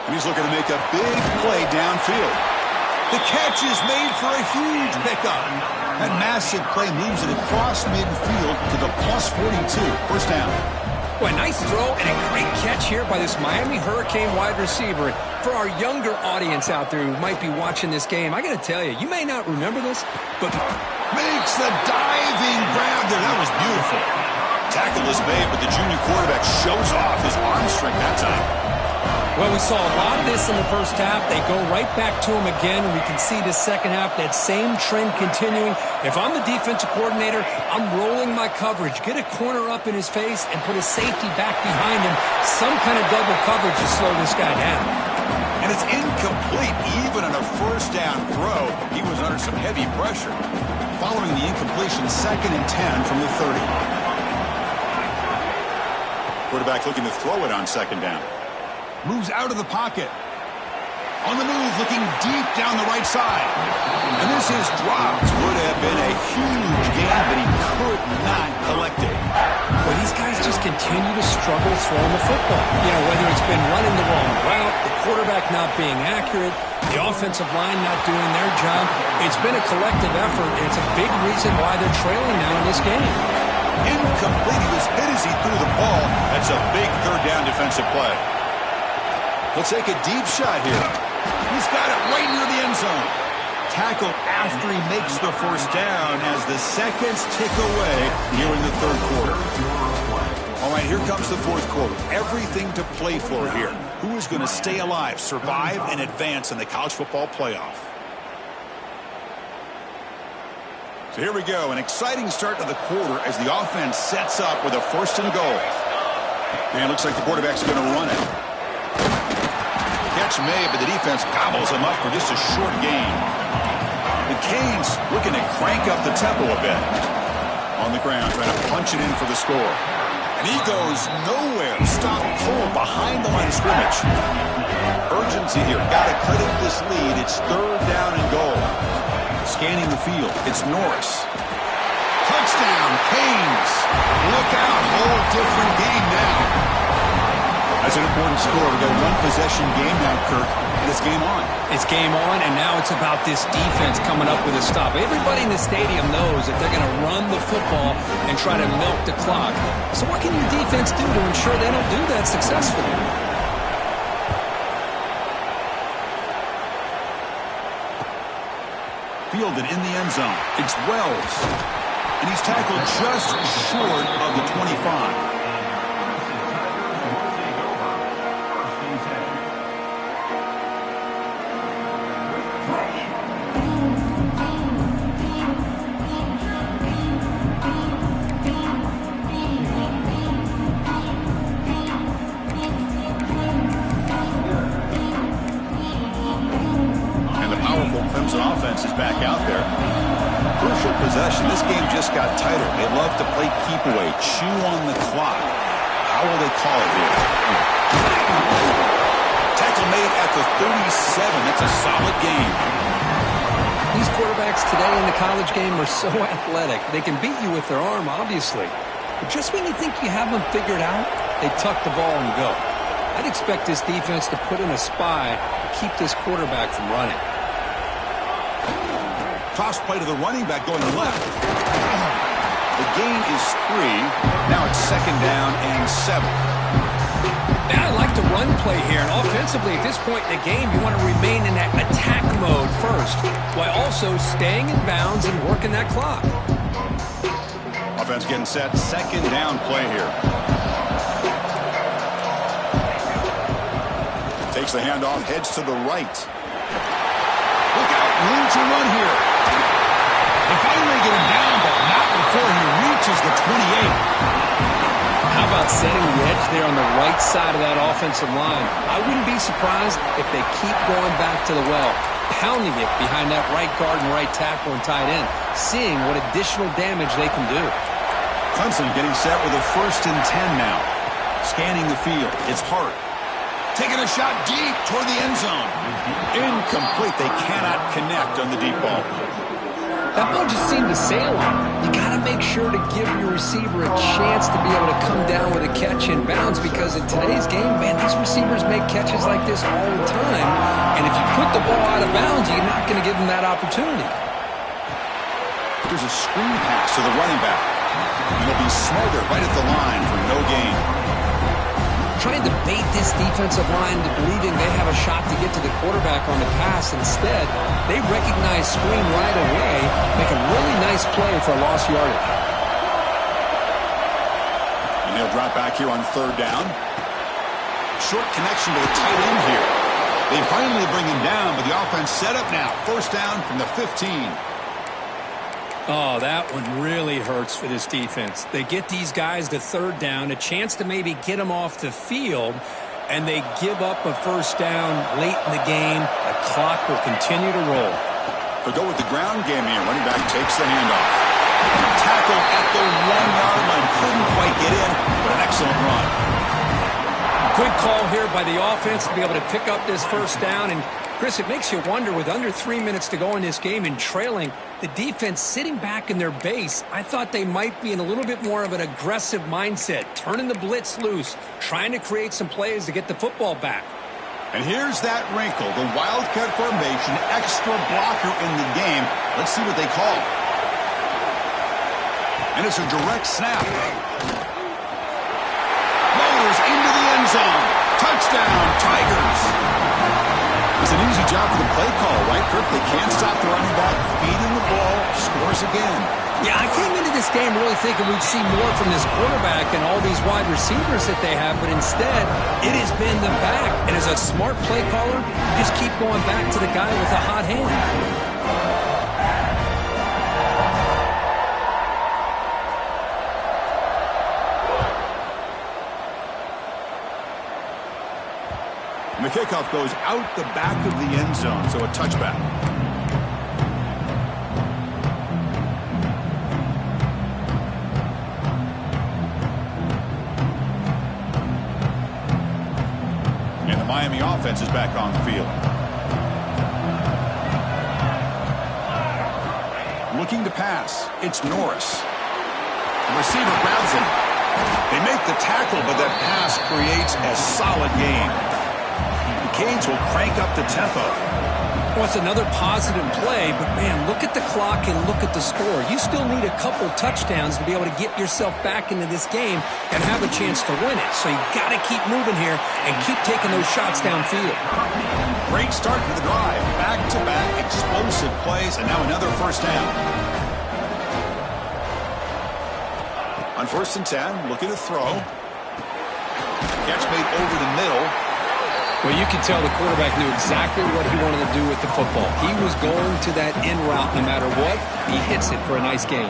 And he's looking to make a big play downfield. The catch is made for a huge pickup. That massive play moves it across midfield to the plus 42. 1st down. Well, nice throw and a great catch here by this Miami Hurricane wide receiver. For our younger audience out there who might be watching this game, I got to tell you, you may not remember this, but makes the diving grab there. That was beautiful. Tackle is made, but the junior quarterback shows off his arm strength that time. Well, we saw a lot of this in the first half. They go right back to him again, and we can see the second half, that same trend continuing. If I'm the defensive coordinator, I'm rolling my coverage. Get a corner up in his face and put a safety back behind him. Some kind of double coverage to slow this guy down. And it's incomplete. Even on a 1st down throw, he was under some heavy pressure. Following the incompletion, 2nd and 10 from the 30. Quarterback looking to throw it on 2nd down. Moves out of the pocket. On the move, looking deep down the right side. And this is dropped. Would have been a huge gain, but he could not collect it. Well, he's guys just continue to struggle throwing the football. You know, whether it's been running the wrong route, the quarterback not being accurate, the offensive line not doing their job. It's been a collective effort, and it's a big reason why they're trailing now in this game. Incomplete. He was hit as he threw the ball. That's a big third down defensive play. Let's take a deep shot here. He's got it right near the end zone. Tackle after he makes the first down as the seconds tick away here in the third quarter. All right, here comes the fourth quarter. Everything to play for here. Who is going to stay alive, survive, and advance in the college football playoff? So here we go. An exciting start to the quarter as the offense sets up with a first and goal. And it looks like the quarterback's going to run it. Catch made, but the defense gobbles him up for just a short gain. The Canes looking to crank up the tempo a bit. On the ground, trying to punch it in for the score. And he goes nowhere. Stop pull behind the line of scrimmage. Urgency here. Got to cut into this lead. It's third down and goal. Scanning the field. It's Norris. Touchdown, Canes. Look out. Whole different game now. That's an important score. We've got one possession game now, Kirk. And it's game on. It's game on, and now it's about this defense coming up with a stop. Everybody in the stadium knows that they're going to run the football and try to milk the clock. So what can your defense do to ensure they don't do that successfully? Fielded in the end zone. It's Wells. And he's tackled just short of the 25. Clemson offense is back out there. Crucial possession. This game just got tighter. They love to play keep away, chew on the clock. How will they call it here? Tackle made at the 37. That's a solid game. These quarterbacks today in the college game are so athletic. They can beat you with their arm, obviously. But just when you think you have them figured out, they tuck the ball and go. I'd expect this defense to put in a spy to keep this quarterback from running. Toss play to the running back going left. The gain is 3. Now it's second down and 7. Now I like the run play here. And offensively, at this point in the game, you want to remain in that attack mode first, while also staying in bounds and working that clock. Offense getting set. Second down play here. Takes the handoff, heads to the right. Look out, room to run here. They finally get him down, but not before he reaches the 28. How about setting the edge there on the right side of that offensive line? I wouldn't be surprised if they keep going back to the well, pounding it behind that right guard and right tackle and tight end, seeing what additional damage they can do. Clemson getting set with a first and 10 now. Scanning the field. It's Hart. Taking a shot deep toward the end zone. Incomplete. They cannot connect on the deep ball. That ball just seemed to sail on him. You got to make sure to give your receiver a chance to be able to come down with a catch in bounds, because in today's game, man, these receivers make catches like this all the time. And if you put the ball out of bounds, you're not going to give them that opportunity. There's a screen pass to the running back. And he'll be smothered right at the line for no gain. Trying to bait this defensive line to believing they have a shot to get to the quarterback on the pass. Instead, they recognize screen right away, make a really nice play for a lost yardage. And they'll drop back here on third down. Short connection to the tight end here. They finally bring him down, but the offense set up now. First down from the 15. Oh, that one really hurts for this defense. They get these guys to third down, a chance to maybe get them off the field, and they give up a first down late in the game. The clock will continue to roll. They'll go with the ground game here. Running back takes the handoff. Tackle at the 1-yard line. Couldn't quite get in, but an excellent run. Good call here by the offense to be able to pick up this first down. And, Chris, it makes you wonder, with under 3 minutes to go in this game and trailing, the defense sitting back in their base, I thought they might be in a little bit more of an aggressive mindset, turning the blitz loose, trying to create some plays to get the football back. And here's that wrinkle, the Wildcat formation, extra blocker in the game. Let's see what they call. And it's a direct snap. Motors into the end zone. Touchdown, Tigers. It's an easy job for the play call, right, Kirk? They can't stop the running back, feeding the ball, scores again. Yeah, I came into this game really thinking we'd see more from this quarterback and all these wide receivers that they have, but instead, it has been the back. And as a smart play caller, you just keep going back to the guy with a hot hand. And the kickoff goes out the back of the end zone, so a touchback. And the Miami offense is back on the field. Looking to pass. It's Norris. The receiver grabs him. They make the tackle, but that pass creates a solid gain. Canes will crank up the tempo. Well, it's another positive play, but, man, look at the clock and look at the score. You still need a couple touchdowns to be able to get yourself back into this game and have a chance to win it. So you got to keep moving here and keep taking those shots downfield. Great start to the drive. Back-to-back explosive plays, and now another first down. On 1st and 10, looking to throw. Catch made over the middle. Well, you can tell the quarterback knew exactly what he wanted to do with the football. He was going to that in route no matter what. He hits it for a nice gain.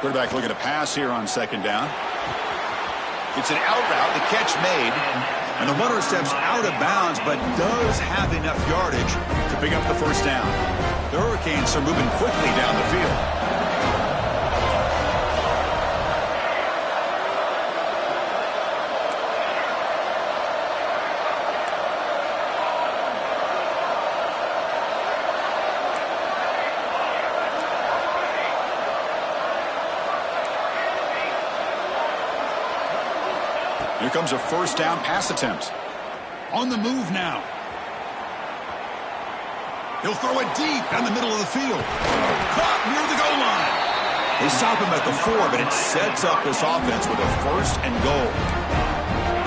Quarterback looking to pass here on 2nd down. It's an out route, the catch made. And the runner steps out of bounds, but does have enough yardage to pick up the first down. The Hurricanes are moving quickly down the field. Here comes a first down pass attempt. On the move now. He'll throw it deep down the middle of the field. Caught near the goal line. They stop him at the 4, but it sets up this offense with a 1st and goal.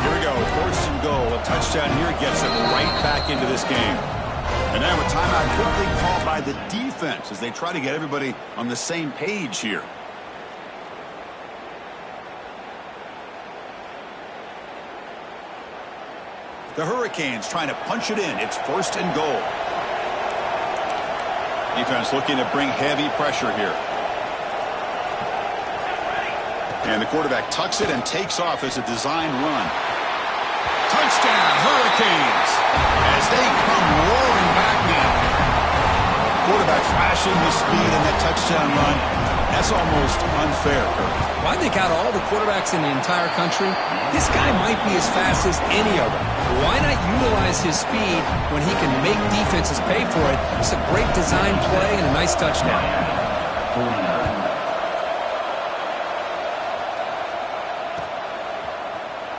Here we go, 1st and goal. A touchdown here gets them right back into this game. And now a timeout quickly called by the defense as they try to get everybody on the same page here. The Hurricanes trying to punch it in. It's 1st and goal. Defense looking to bring heavy pressure here. And the quarterback tucks it and takes off as a design run. Touchdown, Hurricanes, as they come roaring back now. Quarterback flashing with speed in that touchdown run. That's almost unfair, Kirk. Well, I think out of all the quarterbacks in the entire country, this guy might be as fast as any of them. Why not utilize his speed when he can make defenses pay for it? It's a great design play and a nice touchdown.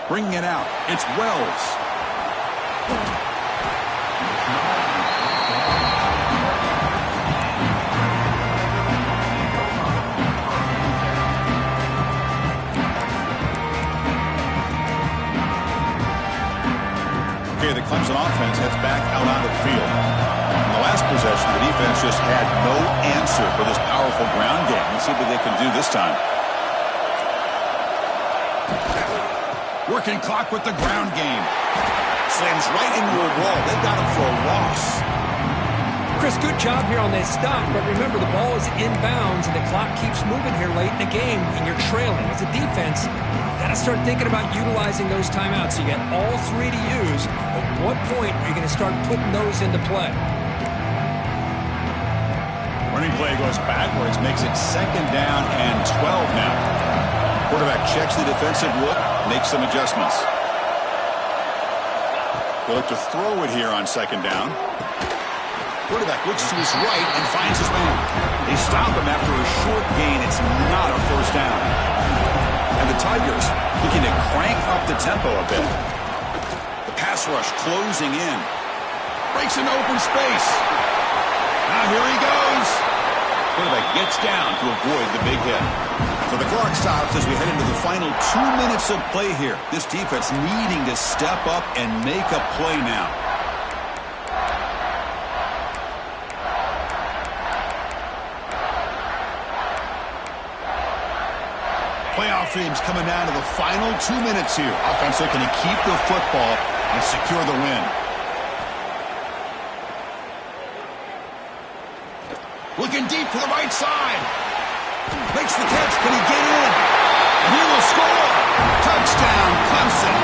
Bringing it out, it's Wells. Okay, the Clemson offense heads back out onto the field. In the last possession, the defense just had no answer for this powerful ground game. Let's see what they can do this time. Working clock with the ground game. Slams right into a wall. They got him for a loss. Chris, good job here on that stop, but remember the ball is inbounds and the clock keeps moving here late in the game and you're trailing. As a defense, you got to start thinking about utilizing those timeouts. You got all 3 to use. At what point are you going to start putting those into play? Running play goes backwards, makes it 2nd down and 12 now. Quarterback checks the defensive look, makes some adjustments. He'll look to throw it here on 2nd down. Quarterback looks to his right and finds his man. They stop him after a short gain. It's not a 1st down. And the Tigers looking to crank up the tempo a bit. The pass rush closing in. Breaks an open space. Now here he goes. Quarterback gets down to avoid the big hit. So the clock stops as we head into the final 2 minutes of play here. This defense needing to step up and make a play now. Playoff teams coming down to the final 2 minutes here. Offense looking to keep the football and secure the win. Looking deep to the right side. Makes the catch. Can he get in? And he will score. Touchdown, Clemson.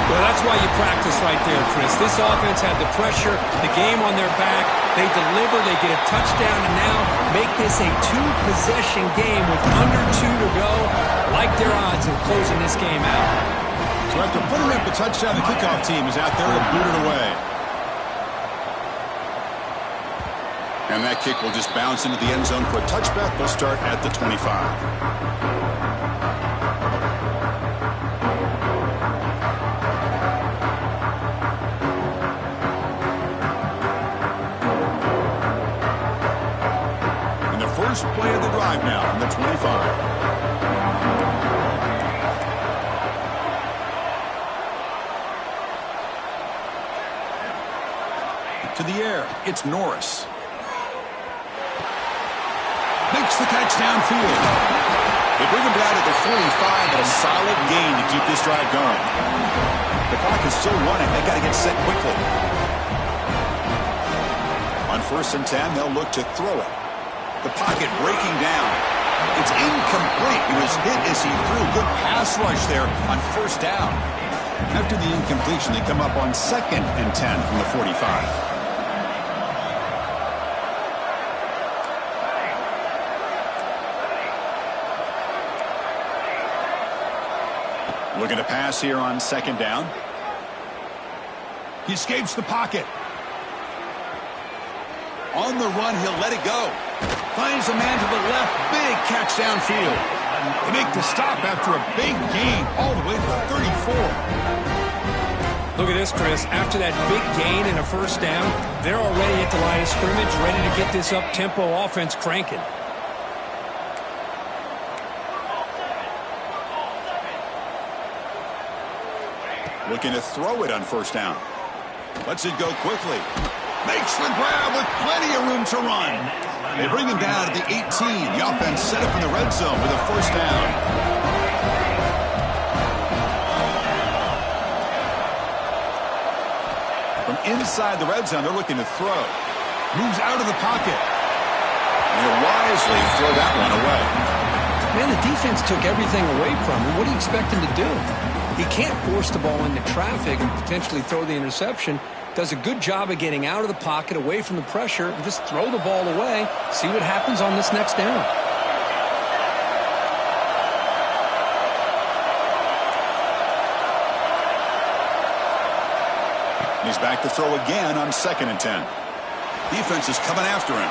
Well, that's why you practice right there, Chris. This offense had the pressure, the game on their back. They deliver, they get a touchdown, and now make this a 2-possession game with under 2 to go. Like their odds of closing this game out. So after putting up the touchdown, the kickoff team is out there to boot it away. And that kick will just bounce into the end zone for a touchback. They'll start at the 25. First play of the drive now from the 25. To the air, it's Norris. Makes the catch downfield. They bring him down at the 45, but a solid gain to keep this drive going. The clock is still running. They got to get set quickly. On 1st and 10, they'll look to throw it. The pocket breaking down. It's incomplete. He was hit as he threw. Good pass rush there on 1st down. After the incompletion, they come up on 2nd and 10 from the 45. Looking to pass here on 2nd down. He escapes the pocket. On the run, he'll let it go. Finds a man to the left. Big catch downfield. They make the stop after a big gain all the way to the 34. Look at this, Chris. After that big gain and a 1st down, they're already at the line of scrimmage, ready to get this up-tempo offense cranking. Looking to throw it on 1st down. Lets it go quickly. Makes the grab with plenty of room to run. They bring him down at the 18. The offense set up in the red zone with a 1st down. From inside the red zone, they're looking to throw. Moves out of the pocket. And he'll wisely throw that one away. Man, the defense took everything away from him. What do you expect him to do? He can't force the ball into traffic and potentially throw the interception. Does a good job of getting out of the pocket, away from the pressure, and just throw the ball away. See what happens on this next down. He's back to throw again on 2nd and 10. Defense is coming after him.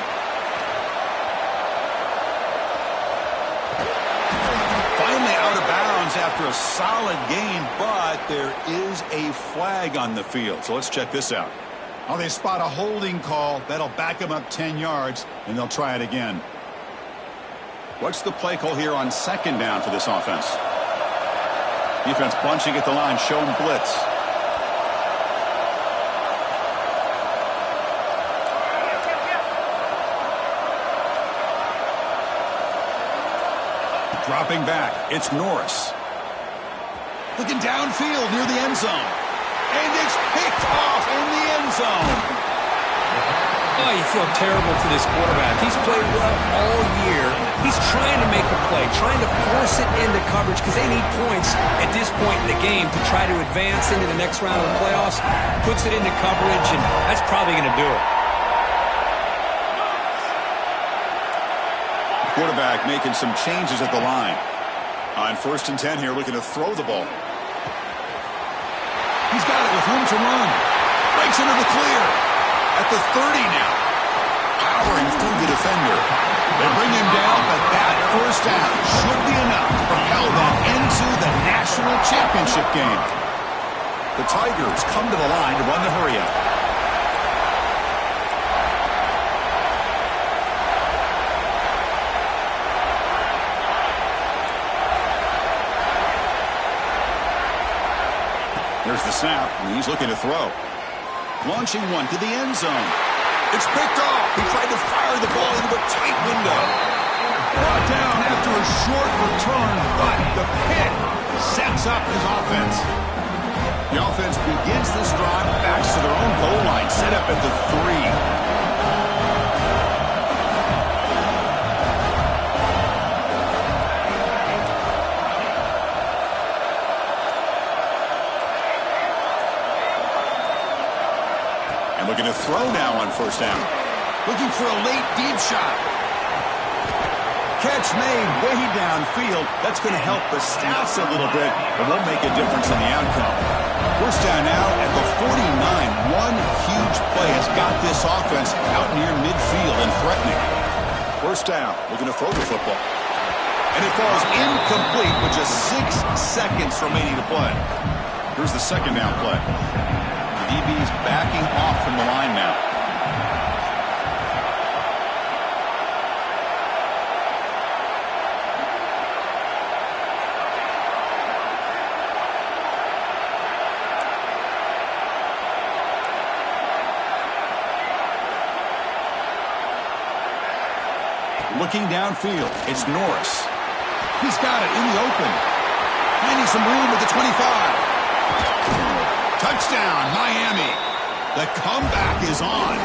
Finally out of bounds after a solid gain, but there is a flag on the field. So let's check this out. Oh, they spot a holding call. That'll back them up 10 yards, and they'll try it again. What's the play call here on 2nd down for this offense? Defense bunching at the line, showing blitz. Dropping back, it's Norris. Looking downfield near the end zone. And it's picked off in the end zone. Oh, you feel terrible for this quarterback. He's played well all year. He's trying to make a play, trying to force it into coverage because they need points at this point in the game to try to advance into the next round of the playoffs. Puts it into coverage, and that's probably going to do it. quarterback making some changes at the line. On 1st and 10 here, looking to throw the ball. He's got it with room to run. Breaks into the clear. At the 30 now. Powering through the defender. They bring him down, but that first down should be enough to propel them into the national championship game. The Tigers come to the line to run the hurry-up. There's the snap, and he's looking to throw. Launching one to the end zone. It's picked off. He tried to fire the ball into a tight window. Brought down after a short return, but the pick sets up his offense. The offense begins this drive, backs to their own goal line, set up at the 3. Looking to throw now on 1st down. Looking for a late deep shot. Catch made way downfield. That's going to help the stats a little bit, but won't make a difference in the outcome. 1st down now at the 49. One huge play has got this offense out near midfield and threatening. 1st down, looking to throw the football. And it falls incomplete with just 6 seconds remaining to play. Here's the 2nd down play. DB's backing off from the line now. Looking downfield, it's Norris. He's got it in the open. Finding some room at the 25. Touchdown, Miami. The comeback is on.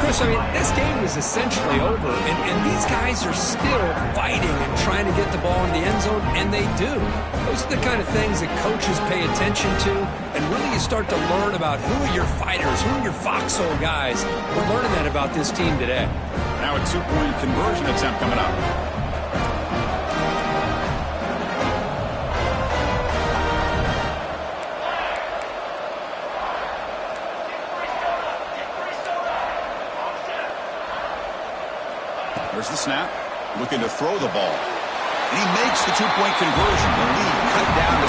Chris, I mean, this game is essentially over, and these guys are still fighting and trying to get the ball in the end zone, and they do. Those are the kind of things that coaches pay attention to, and really you start to learn about who are your fighters, who are your foxhole guys. We're learning that about this team today. Now a 2-point conversion attempt coming up. There's the snap. Looking to throw the ball. And he makes the 2-point conversion. The lead cut down to